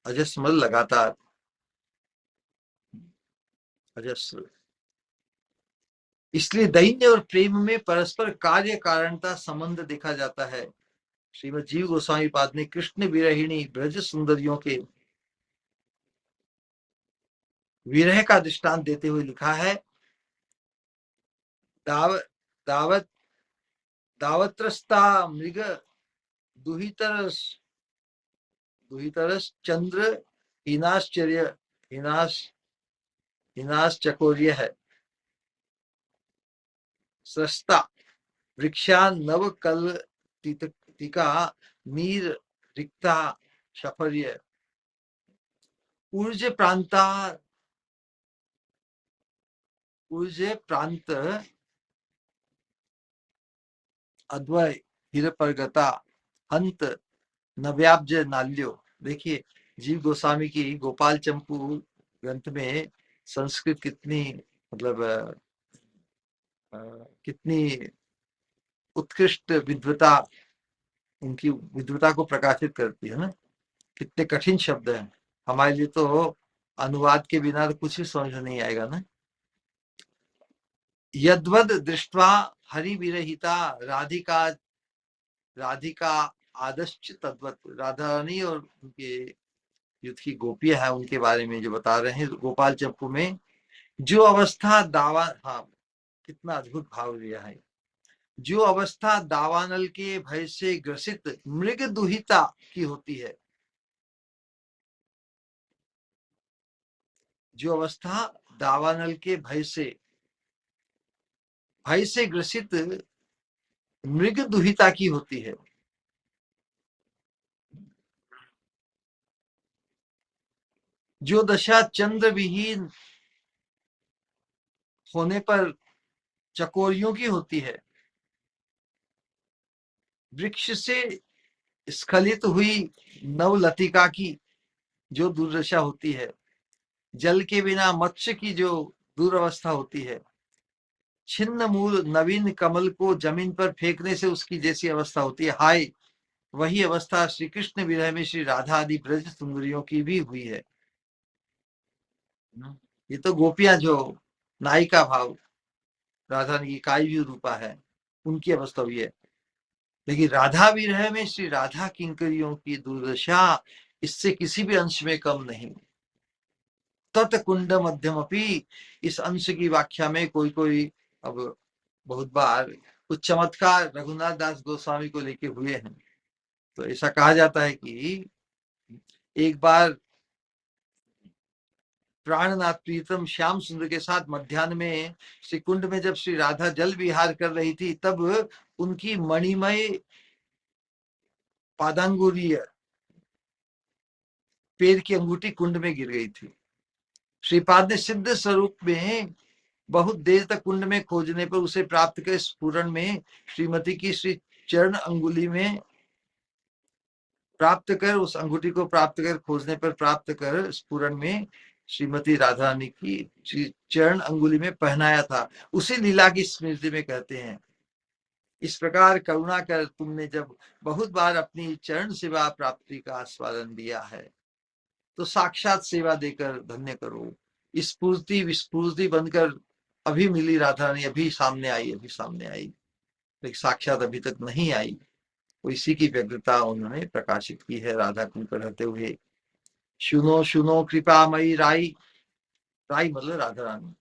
अजस्र मतलब लगातार, अजस्र। इसलिए दैन्य और प्रेम में परस्पर कार्य कारणता संबंध देखा जाता है। श्रीमद जीव गोस्वामी पाद ने कृष्ण विरहिणी ब्रज सुंदरियों के विरह का दृष्टांत देते हुए लिखा है, दावत दावत दावत्रस्ता मृग दुहितरस दुहितरस चंद्र हिनाश्चर्य हिनाश हिनाश्चकोर्य है सस्ता वृक्षा नव कल तिका नीर रिक्ता शफर्य ऊर्ज प्रांता ऊर्ज प्रांत अद्वय हिरपरगता हंत नव्याब्ज नाल्यो। देखिए, जीव गोस्वामी की गोपाल चंपू ग्रंथ में संस्कृत कितनी, मतलब कितनी उत्कृष्ट विद्वता, उनकी विद्वता को प्रकाशित करती है ना। कितने कठिन शब्द हैं, हमारे लिए तो अनुवाद के बिना तो कुछ भी समझ नहीं आएगा ना। यद्वद दृष्ट्वा हरि विरहिता राधिका राधिका आदश्च तद्वत। राधा रानी और उनके युद्ध की गोपियां हैं, उनके बारे में जो बता रहे हैं गोपाल चंपू में, जो अवस्था दावा, हाँ कितना अद्भुत भाव दिया है। जो अवस्था दावानल के भय से ग्रसित मृग दुहिता की होती है, जो अवस्था दावानल के भय से ग्रसित मृग दुहिता की होती है, जो दशा चंद्र विहीन होने पर चकोरियों की होती है, वृक्ष से स्खलित हुई नवलतिका की जो दुर्दशा होती है, जल के बिना मत्स्य की जो दुर्वस्था होती है, छिन्न मूल नवीन कमल को जमीन पर फेंकने से उसकी जैसी अवस्था होती है, हाय वही अवस्था श्री कृष्ण विरह में श्री राधा आदि ब्रज सुंदरियों की भी हुई है। ये तो गोपियां जो नायिका भाव राधा की काव्य रूपा है, उनकी अवस्था हुई है। लेकिन राधा विरह में श्री राधा किंकरियों की दुर्दशा इससे किसी भी अंश में कम नहीं। तत्कुंड मध्यम अपनी, इस अंश की व्याख्या में कोई कोई अब बहुत बार कुछ चमत्कार रघुनाथ दास गोस्वामी को लेके हुए हैं। तो ऐसा कहा जाता है कि एक बार प्राणनाथ प्रीतम श्याम सुंदर के साथ मध्याह्न में श्री कुंड में जब श्री राधा जल विहार कर रही थी, तब उनकी मणिमय पादांगुरी पैर की अंगूठी कुंड में गिर गई थी। श्रीपाद ने सिद्ध स्वरूप में बहुत देर तक कुंड में खोजने पर उसे प्राप्त कर स्फुरण में श्रीमती की श्री चरण अंगुली में प्राप्त कर, उस अंगूठी को प्राप्त कर, खोजने पर प्राप्त कर स्फुरण में श्रीमती राधा रानी की चरण अंगुली में पहनाया था। उसी लीला की स्मृति में कहते हैं, इस प्रकार करुणा कर तुमने जब बहुत बार अपनी चरण सेवा प्राप्ति का आस्वादन दिया है, तो साक्षात सेवा देकर धन्य करो। स्फूर्ति विस्फूर्ति बनकर अभी मिली राधा रानी, अभी सामने आई, अभी सामने आई, लेकिन साक्षात अभी तक नहीं आई। तो इसी की व्यग्रता उन्होंने प्रकाशित की है राधा कुंड पर रहते हुए। सुनो सुनो कृपामयी राई, राई मतलब राधा रानी,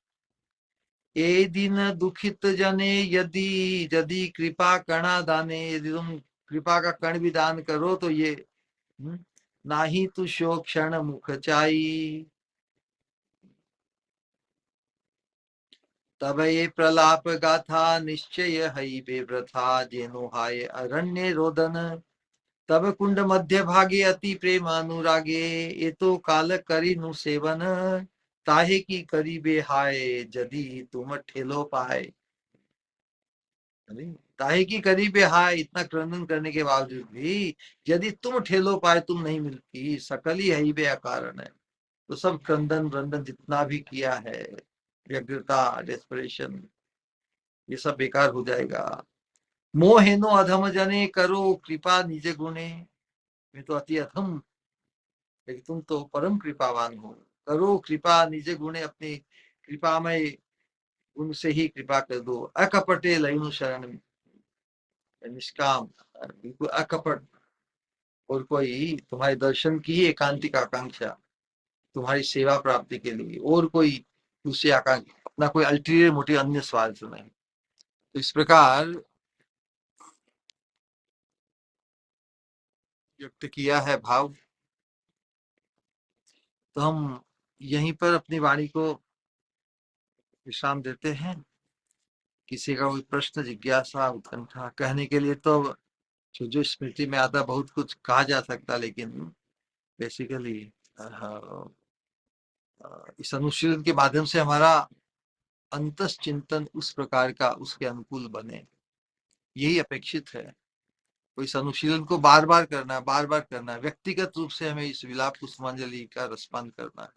ए दिन दुखित जने यदि यदि कृपा कणा दाने, यदि तुम कृपा का कण भी दान करो तो ये नाही तू शो क्षण मुख चाई, तब ये प्रलाप गाथा निश्चय हई बेव्रथा, जेनो हाय अरण्य रोदन, तब कुंड मध्य भागे अति प्रेम अनुरागे, ये तो काल करी नु सेवन, ताहे की करी बेहाय जदि तुम ठेलो पाए। ताहे की करी बेहाय, इतना क्रंदन करने के बावजूद भी यदि तुम ठेलो पाए, तुम नहीं मिलती, सकल ही है बे अकारण है। तो सब क्रंदन रंदन जितना भी किया है, व्यग्रता डेस्परेशन, ये सब बेकार हो जाएगा। मोहेनो अधम जने करो कृपा निज गुणे। मैं तो अति अधम, लेकिन तुम तो परम कृपावान हो। करो कृपा निज गुणे, अपनी कृपामय गुण से ही कृपा कर दो। अकपटे लयु शरण में, निष्काम, बिल्कुल अकपट, और कोई तुम्हारे दर्शन की ही एकांतिक आकांक्षा, तुम्हारी सेवा प्राप्ति के लिए, और कोई दूसरी आकांक्षा, अपना कोई अल्टीरियर मोटिव, अन्य स्वार्थ नहीं। तो इस प्रकार व्यक्त किया है भाव। तो हम यहीं पर अपनी वाणी को विश्राम देते हैं। किसी का कोई प्रश्न, जिज्ञासा, उत्कंठा कहने के लिए तो जो जो स्मृति में आता बहुत कुछ कहा जा सकता, लेकिन बेसिकली इस अनुशीलन के माध्यम से हमारा अंतस चिंतन उस प्रकार का, उसके अनुकूल बने, यही अपेक्षित है। तो इस अनुशीलन को बार बार करना है, बार बार करना है। व्यक्तिगत रूप से हमें इस विलाप पुष्पांजलि का रसपान करना है।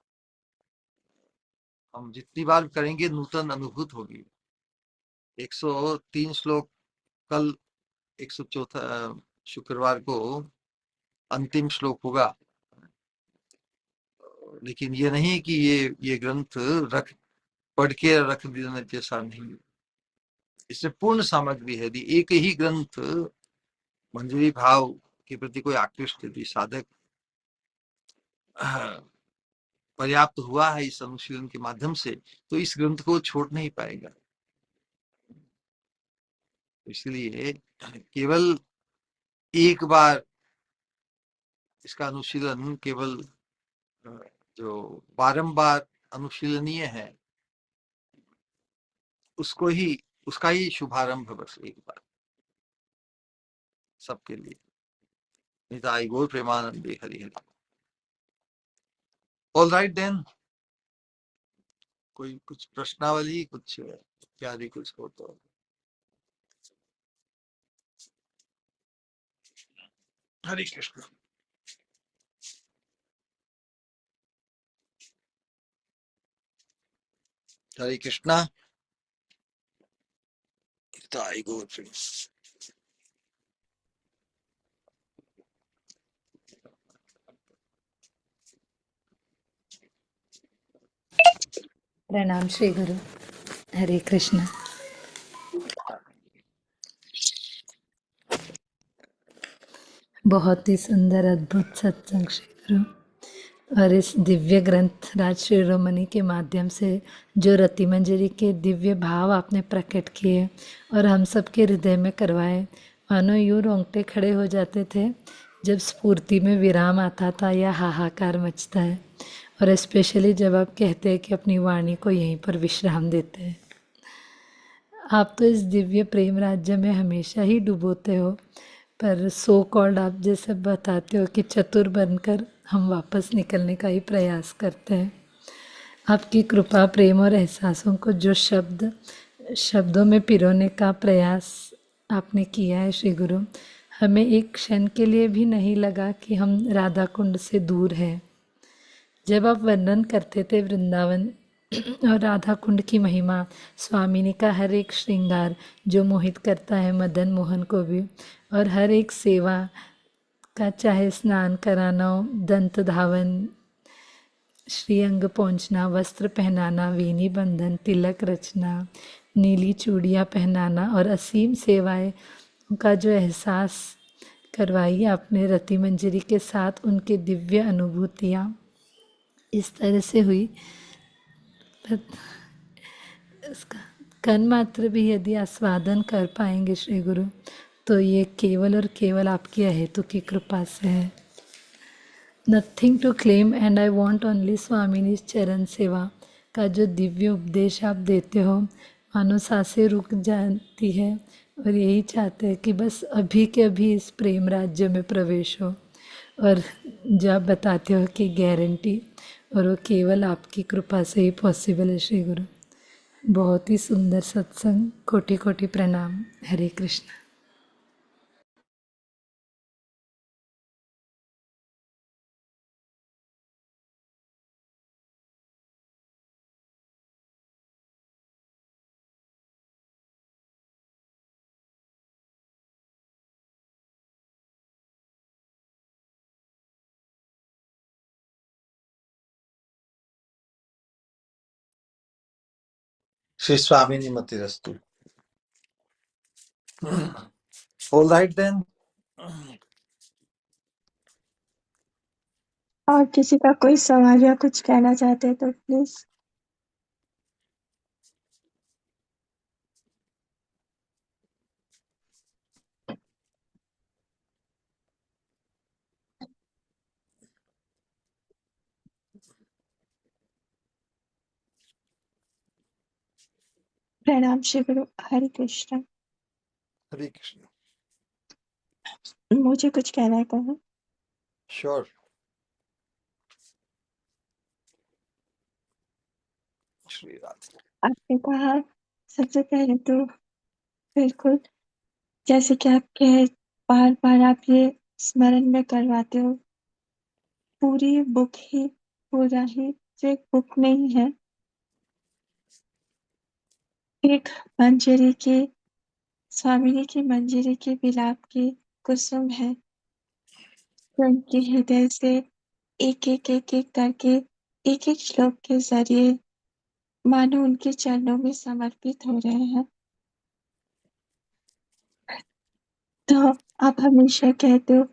हम जितनी बार करेंगे नूतन अनुभूत होगी। 103 श्लोक कल, 104 शुक्रवार को अंतिम श्लोक होगा। लेकिन ये नहीं कि ये ग्रंथ रख पढ़ के रख देने जैसा नहीं, इसमें पूर्ण सामग्री है। यदि एक ही ग्रंथ मंजरी भाव के प्रति कोई आकृष्ट, यदि साधक पर्याप्त हुआ है इस अनुशीलन के माध्यम से, तो इस ग्रंथ को छोड़ नहीं पाएगा। इसलिए केवल एक बार इसका अनुशीलन, केवल जो बारंबार अनुशीलनीय है, उसको ही, उसका ही शुभारंभ बस एक बार सबके लिए। निताई गौर प्रेमानंदे Hari Hari. All right then, कोई कुछ प्रश्नावली, कुछ इत्यादि कुछ हो तो। हरे कृष्ण। हरे कृष्णा। निताई गौर प्रेम। प्रणाम श्री गुरु। हरे कृष्ण। बहुत ही सुंदर अद्भुत सत्संग श्री गुरु। और इस दिव्य ग्रंथ राज शिरोमणि के माध्यम से जो रति मंजरी के दिव्य भाव आपने प्रकट किए और हम सबके हृदय में करवाए, मानो यूं रोंगटे खड़े हो जाते थे जब स्फूर्ति में विराम आता था या हाहाकार मचता है। और स्पेशली जब आप कहते हैं कि अपनी वाणी को यहीं पर विश्राम देते हैं। आप तो इस दिव्य प्रेम राज्य में हमेशा ही डुबोते हो, पर सो कॉल्ड आप जैसे बताते हो कि चतुर बनकर हम वापस निकलने का ही प्रयास करते हैं। आपकी कृपा, प्रेम और एहसासों को जो शब्दों में पिरोने का प्रयास आपने किया है श्री गुरु, हमें एक क्षण के लिए भी नहीं लगा कि हम राधा कुंड से दूर हैं। जब आप वर्णन करते थे वृंदावन और राधा कुंड की महिमा, स्वामिनी का हर एक श्रृंगार जो मोहित करता है मदन मोहन को भी, और हर एक सेवा का, चाहे स्नान कराना हो, दंत धावन, श्रीअंग पहुँचना, वस्त्र पहनाना, वीणी बंधन, तिलक रचना, नीली चूड़ियाँ पहनाना और असीम सेवाएं का जो एहसास करवाई आपने रति मंजरी के साथ, उनके दिव्य अनुभूतियाँ इस तरह से हुई। इसका कण मात्र भी यदि आस्वादन कर पाएंगे श्री गुरु, तो ये केवल और केवल आपकी अहेतु की कृपा से है। Nothing to claim and I want only स्वामिनी चरण सेवा का जो दिव्य उपदेश आप देते हो, मानो सांसें रुक जाती है और यही चाहते हैं कि बस अभी के अभी इस प्रेम राज्य में प्रवेश हो। और जो आप बताते हो कि गारंटी, और वो केवल आपकी कृपा से ही पॉसिबल है श्री गुरु। बहुत ही सुंदर सत्संग। कोटि कोटि प्रणाम। हरे Krishna. Sri Swamini Matirastu. All right then. और किसी का कोई सवाल या कुछ कहना चाहते हैं तो प्लीज। प्रणाम श्री गुरु। हरे कृष्ण। Hare Krishna. मुझे कुछ कहना है कहूँ। Sure. Shri Radha. आपने कहा सबसे पहले तो बिल्कुल जैसे कि आप कह बार बार आप ये स्मरण में करवाते हो, पूरी बुक ही पूरा ही जो एक बुक नहीं है, एक मंजरी की स्वामिनी की मंजरी के विलाप की कुसुम है, जो उनके हृदय से एक एक एक एक करके एक एक श्लोक के जरिए मानो उनके चरणों में समर्पित हो रहे हैं। तो आप हमेशा कहते हो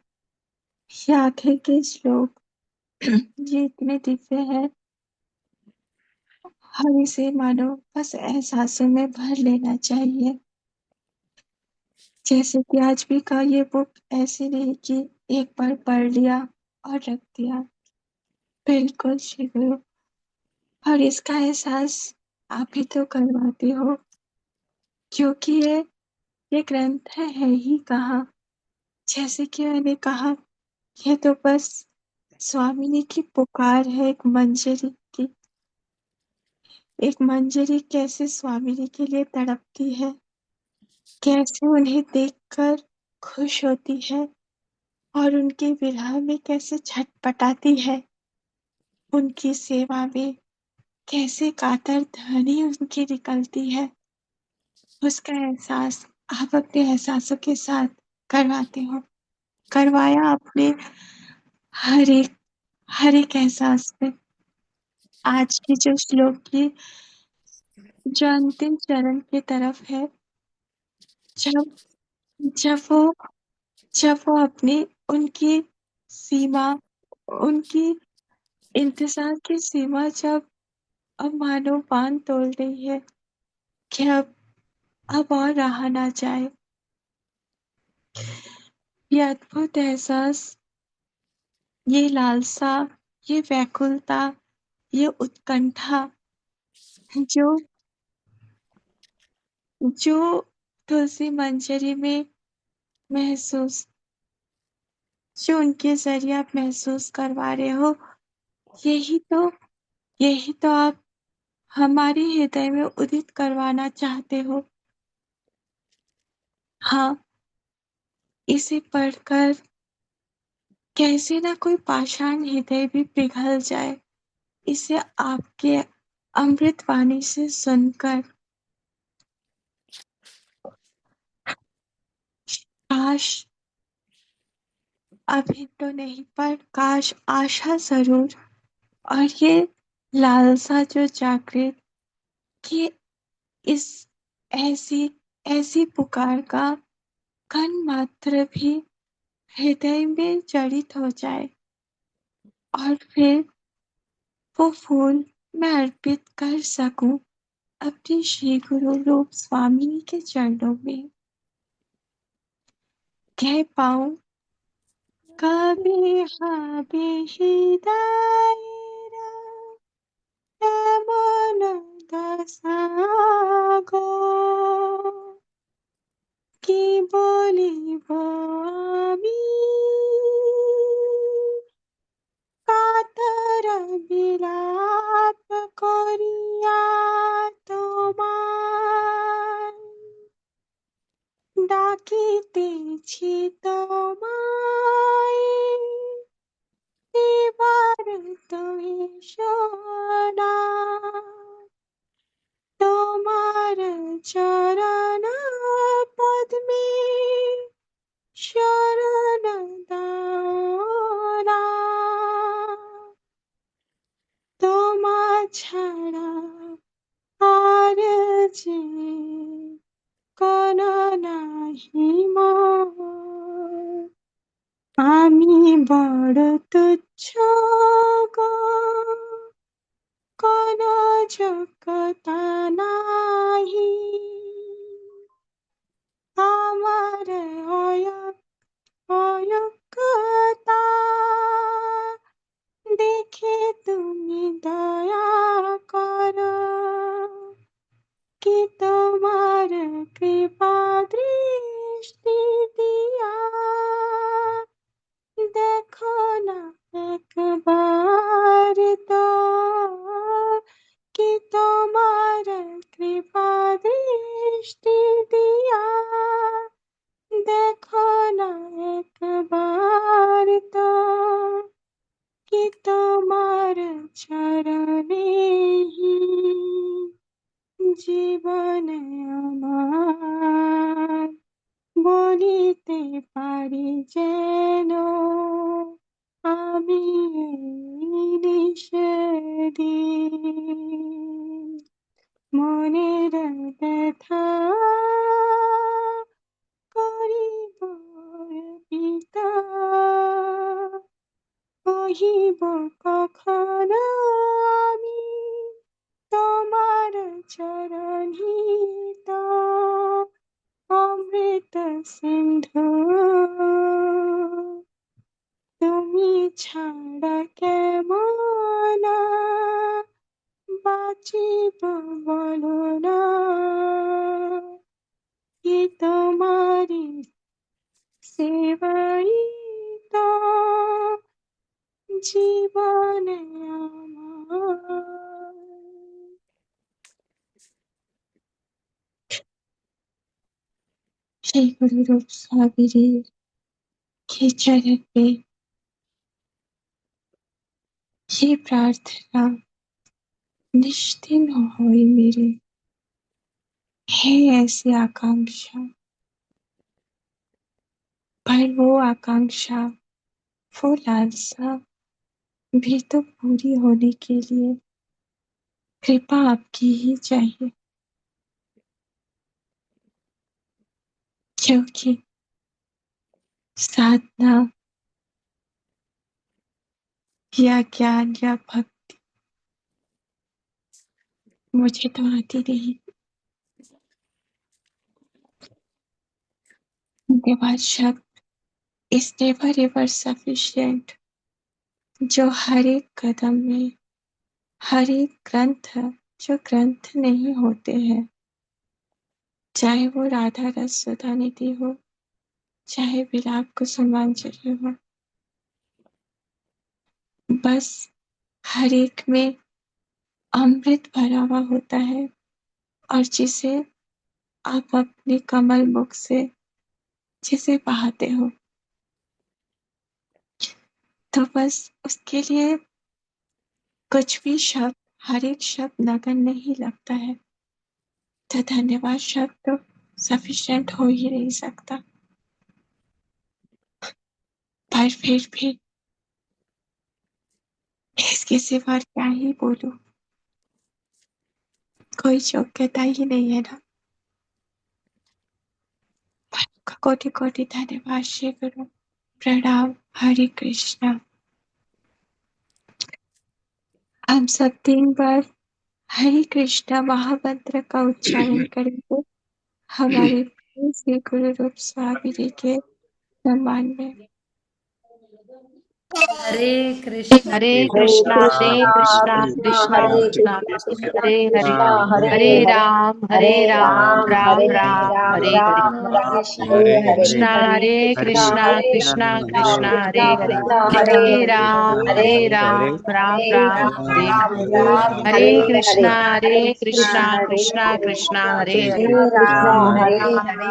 ये आखिर के श्लोक ये इतने दिव्य है, हम इसे मानो बस एहसासों में भर लेना चाहिए। जैसे कि आज भी का ये बुक ऐसे नहीं कि एक बार पढ़ लिया और रख दिया, बिल्कुल श्री गुरु। और इसका एहसास आप भी तो करवाते हो, क्योंकि ये ग्रंथ है ही कहाँ। जैसे कि मैंने कहा, ये तो बस स्वामिनी की पुकार है, एक मंजरी की। एक मंजरी कैसे स्वामिनी के लिए तड़पती है, कैसे उन्हें देखकर खुश होती है और उनके विरह में कैसे छटपटाती है, उनकी सेवा में कैसे कातर ध्वनि उनकी निकलती है, उसका एहसास आप अपने एहसासों के साथ करवाते हो। करवाया आपने हर एक एहसास में। आज की जो श्लोक की जो अंतिम चरण की तरफ है, जब जब वो जब वो अपनी उनकी सीमा, उनकी इंतजार की सीमा जब अब मानो बांध तोड़ रही है कि अब और रहा ना जाए। ये अद्भुत एहसास, ये लालसा, ये व्याकुलता, ये उत्कंठा जो जो तुलसी मंजरी में महसूस, जो उनके जरिए आप महसूस करवा रहे हो, यही तो यही तो आप हमारे हृदय में उदित करवाना चाहते हो। हाँ, इसे पढ़कर कैसे ना कोई पाषाण हृदय भी पिघल जाए, इसे आपके अमृत वाणी से सुनकर। काश अभी तो नहीं, पर काश आशा जरूर। और ये लालसा जो जागृत कि इस ऐसी ऐसी पुकार का कण मात्र भी हृदय में जड़ित हो जाए, और फिर वो फूल मैं अर्पित कर सकूं अपने श्री गुरु रूप स्वामी के चरणों में। कह पाऊं कभी हाबे হৃদয়েরা এমন দশা গো, কি বলিব আমি কাতর বিলাপ করিয়া তোমায় ডাকিতেছি তোমায়, এবার তুমি শোনা, তোমার চরণ পদ্মে শরণ দাও না, তোমা ছাড়া আর महिमा আমি বড় তুচ্ছ গো কোনো যোগ্যতা নাহি আমার অযোগ্যতা দেখে তুমি দয়া করো কি তোমার কৃপা দৃষ্টি দিয়া দেখো না একবার তো কি তোমার কৃপা দৃষ্টি দিয়া দেখো না একবার তো কি তোমার চরণে হি জীবনে আমার বলিতে পারি যেন আমি এই নিষেদিন মনের ব্যথা করিব পিতা কহিব কখন আমি তোমার চরণিত অমৃত সিন্ধু তুমি ছাড়া কেমন বাঁচিব বলো না কি তোমারি সেবাই তো জীবনে আমার সেই গুরুরূপ সাবিরের খেচারে पे ये प्रार्थना निश्चित होई मेरे है ऐसी आकांक्षा पर वो आकांक्षा वो लालसा भी तो पूरी होने के लिए कृपा आपकी ही चाहिए क्योंकि साधना या ज्ञान या भक्ति मुझे तो आती नहीं देवा शब्द is never ever sufficient जो हर एक कदम में हर एक ग्रंथ जो ग्रंथ नहीं होते हैं चाहे वो राधा रस सुधा निधि हो चाहे विलाप कुसुमांजलि हो बस हर एक में अमृत भरा हुआ होता है और जिसे आप अपने कमल मुख से जिसे बहाते हो तो बस उसके लिए कुछ भी शब्द हर एक शब्द नगन नहीं लगता है तो धन्यवाद शब्द तो सफिशिएंट हो ही नहीं सकता पर फिर भी इसके सिवा क्या ही बोलूं कोई योग्यता ही नहीं है ना कोटि कोटि धन्यवाद श्री गुरु प्रणाम हरे कृष्णा हम सब 3 बार हरे कृष्णा महामंत्र का उच्चारण करेंगे हमारे प्रिय श्री गुरु रूप स्वामी जी के सम्मान में हरे कृष्णा हरे हरे कृष्णा कृष्णा कृष्णा कृष्णा कृष्णा कृष्णा हरे हरे कृष्णा हरे राम राम हरे राम राम हरे हरे राम राम हरे हरे हरे कृष्णा कृष्णा कृष्णा कृष्णा हरे हरे हरे हरे राम हरे राम राम हरे राम हरे राम हरे हरे हरे कृष्णा कृष्णा हरे कृष्णा कृष्णा हरे हरे राम हरे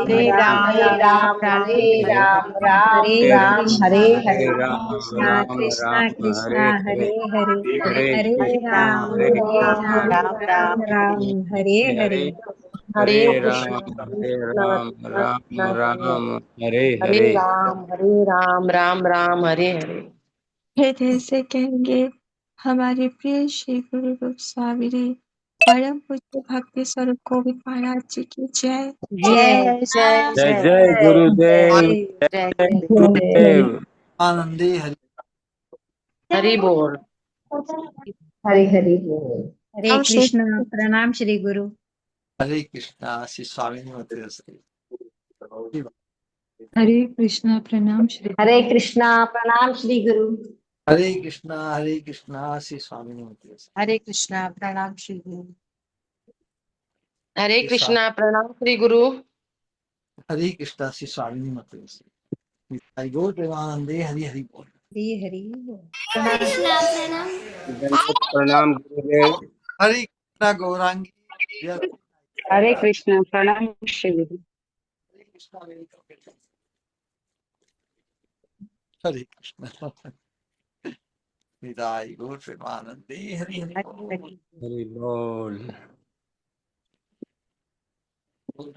हरे राम हरे हरे राम हरे राम राम हरे हरे कृष्णा कृष्णा कृष्णा हरे हरे हरे हरे राम राम राम राम हरे हरे हरे कृष्ण हरे हरे राम राम हरे हरे हृदय से कहेंगे हमारे प्रिय श्री गुरु रूप स्वामी जी परम पूज्य भक्ति स्वरूप गोविंद महाराज जी की जय। जय जय जय जय जय गुरुदेव जय जय गुरुदेव। गुरुदेव। आनंदे हरि। हरि बोल। हरे हरे बोल। हरे हम श्री कृष्ण। प्रणाम श्री गुरु। हरे कृष्णा श्री स्वामी होते हरे कृष्णा प्रणाम श्री हरे कृष्णा। प्रणाम श्री गुरु। हरे कृष्णा श्री स्वामी होते हरे कृष्णा प्रणाम श्री गुरु। हरे कृष्णा प्रणाम श्री गुरु। हरे कृष्णा श्री स्वामी होते हरि बोल प्रेमानंदे हरि हरि बोल। हरे हरे बोल। प्रणाम गुरुदेव। हरे कृष्णा गौरांगी जय हरे कृष्ण। प्रणाम श्री गुरु। हरे कृष्णा मेरी कविता। हरे कृष्णा विदाई गौर प्रेमानंदे हरि हरि हरे बोल। हरे। हरि बोल। बोल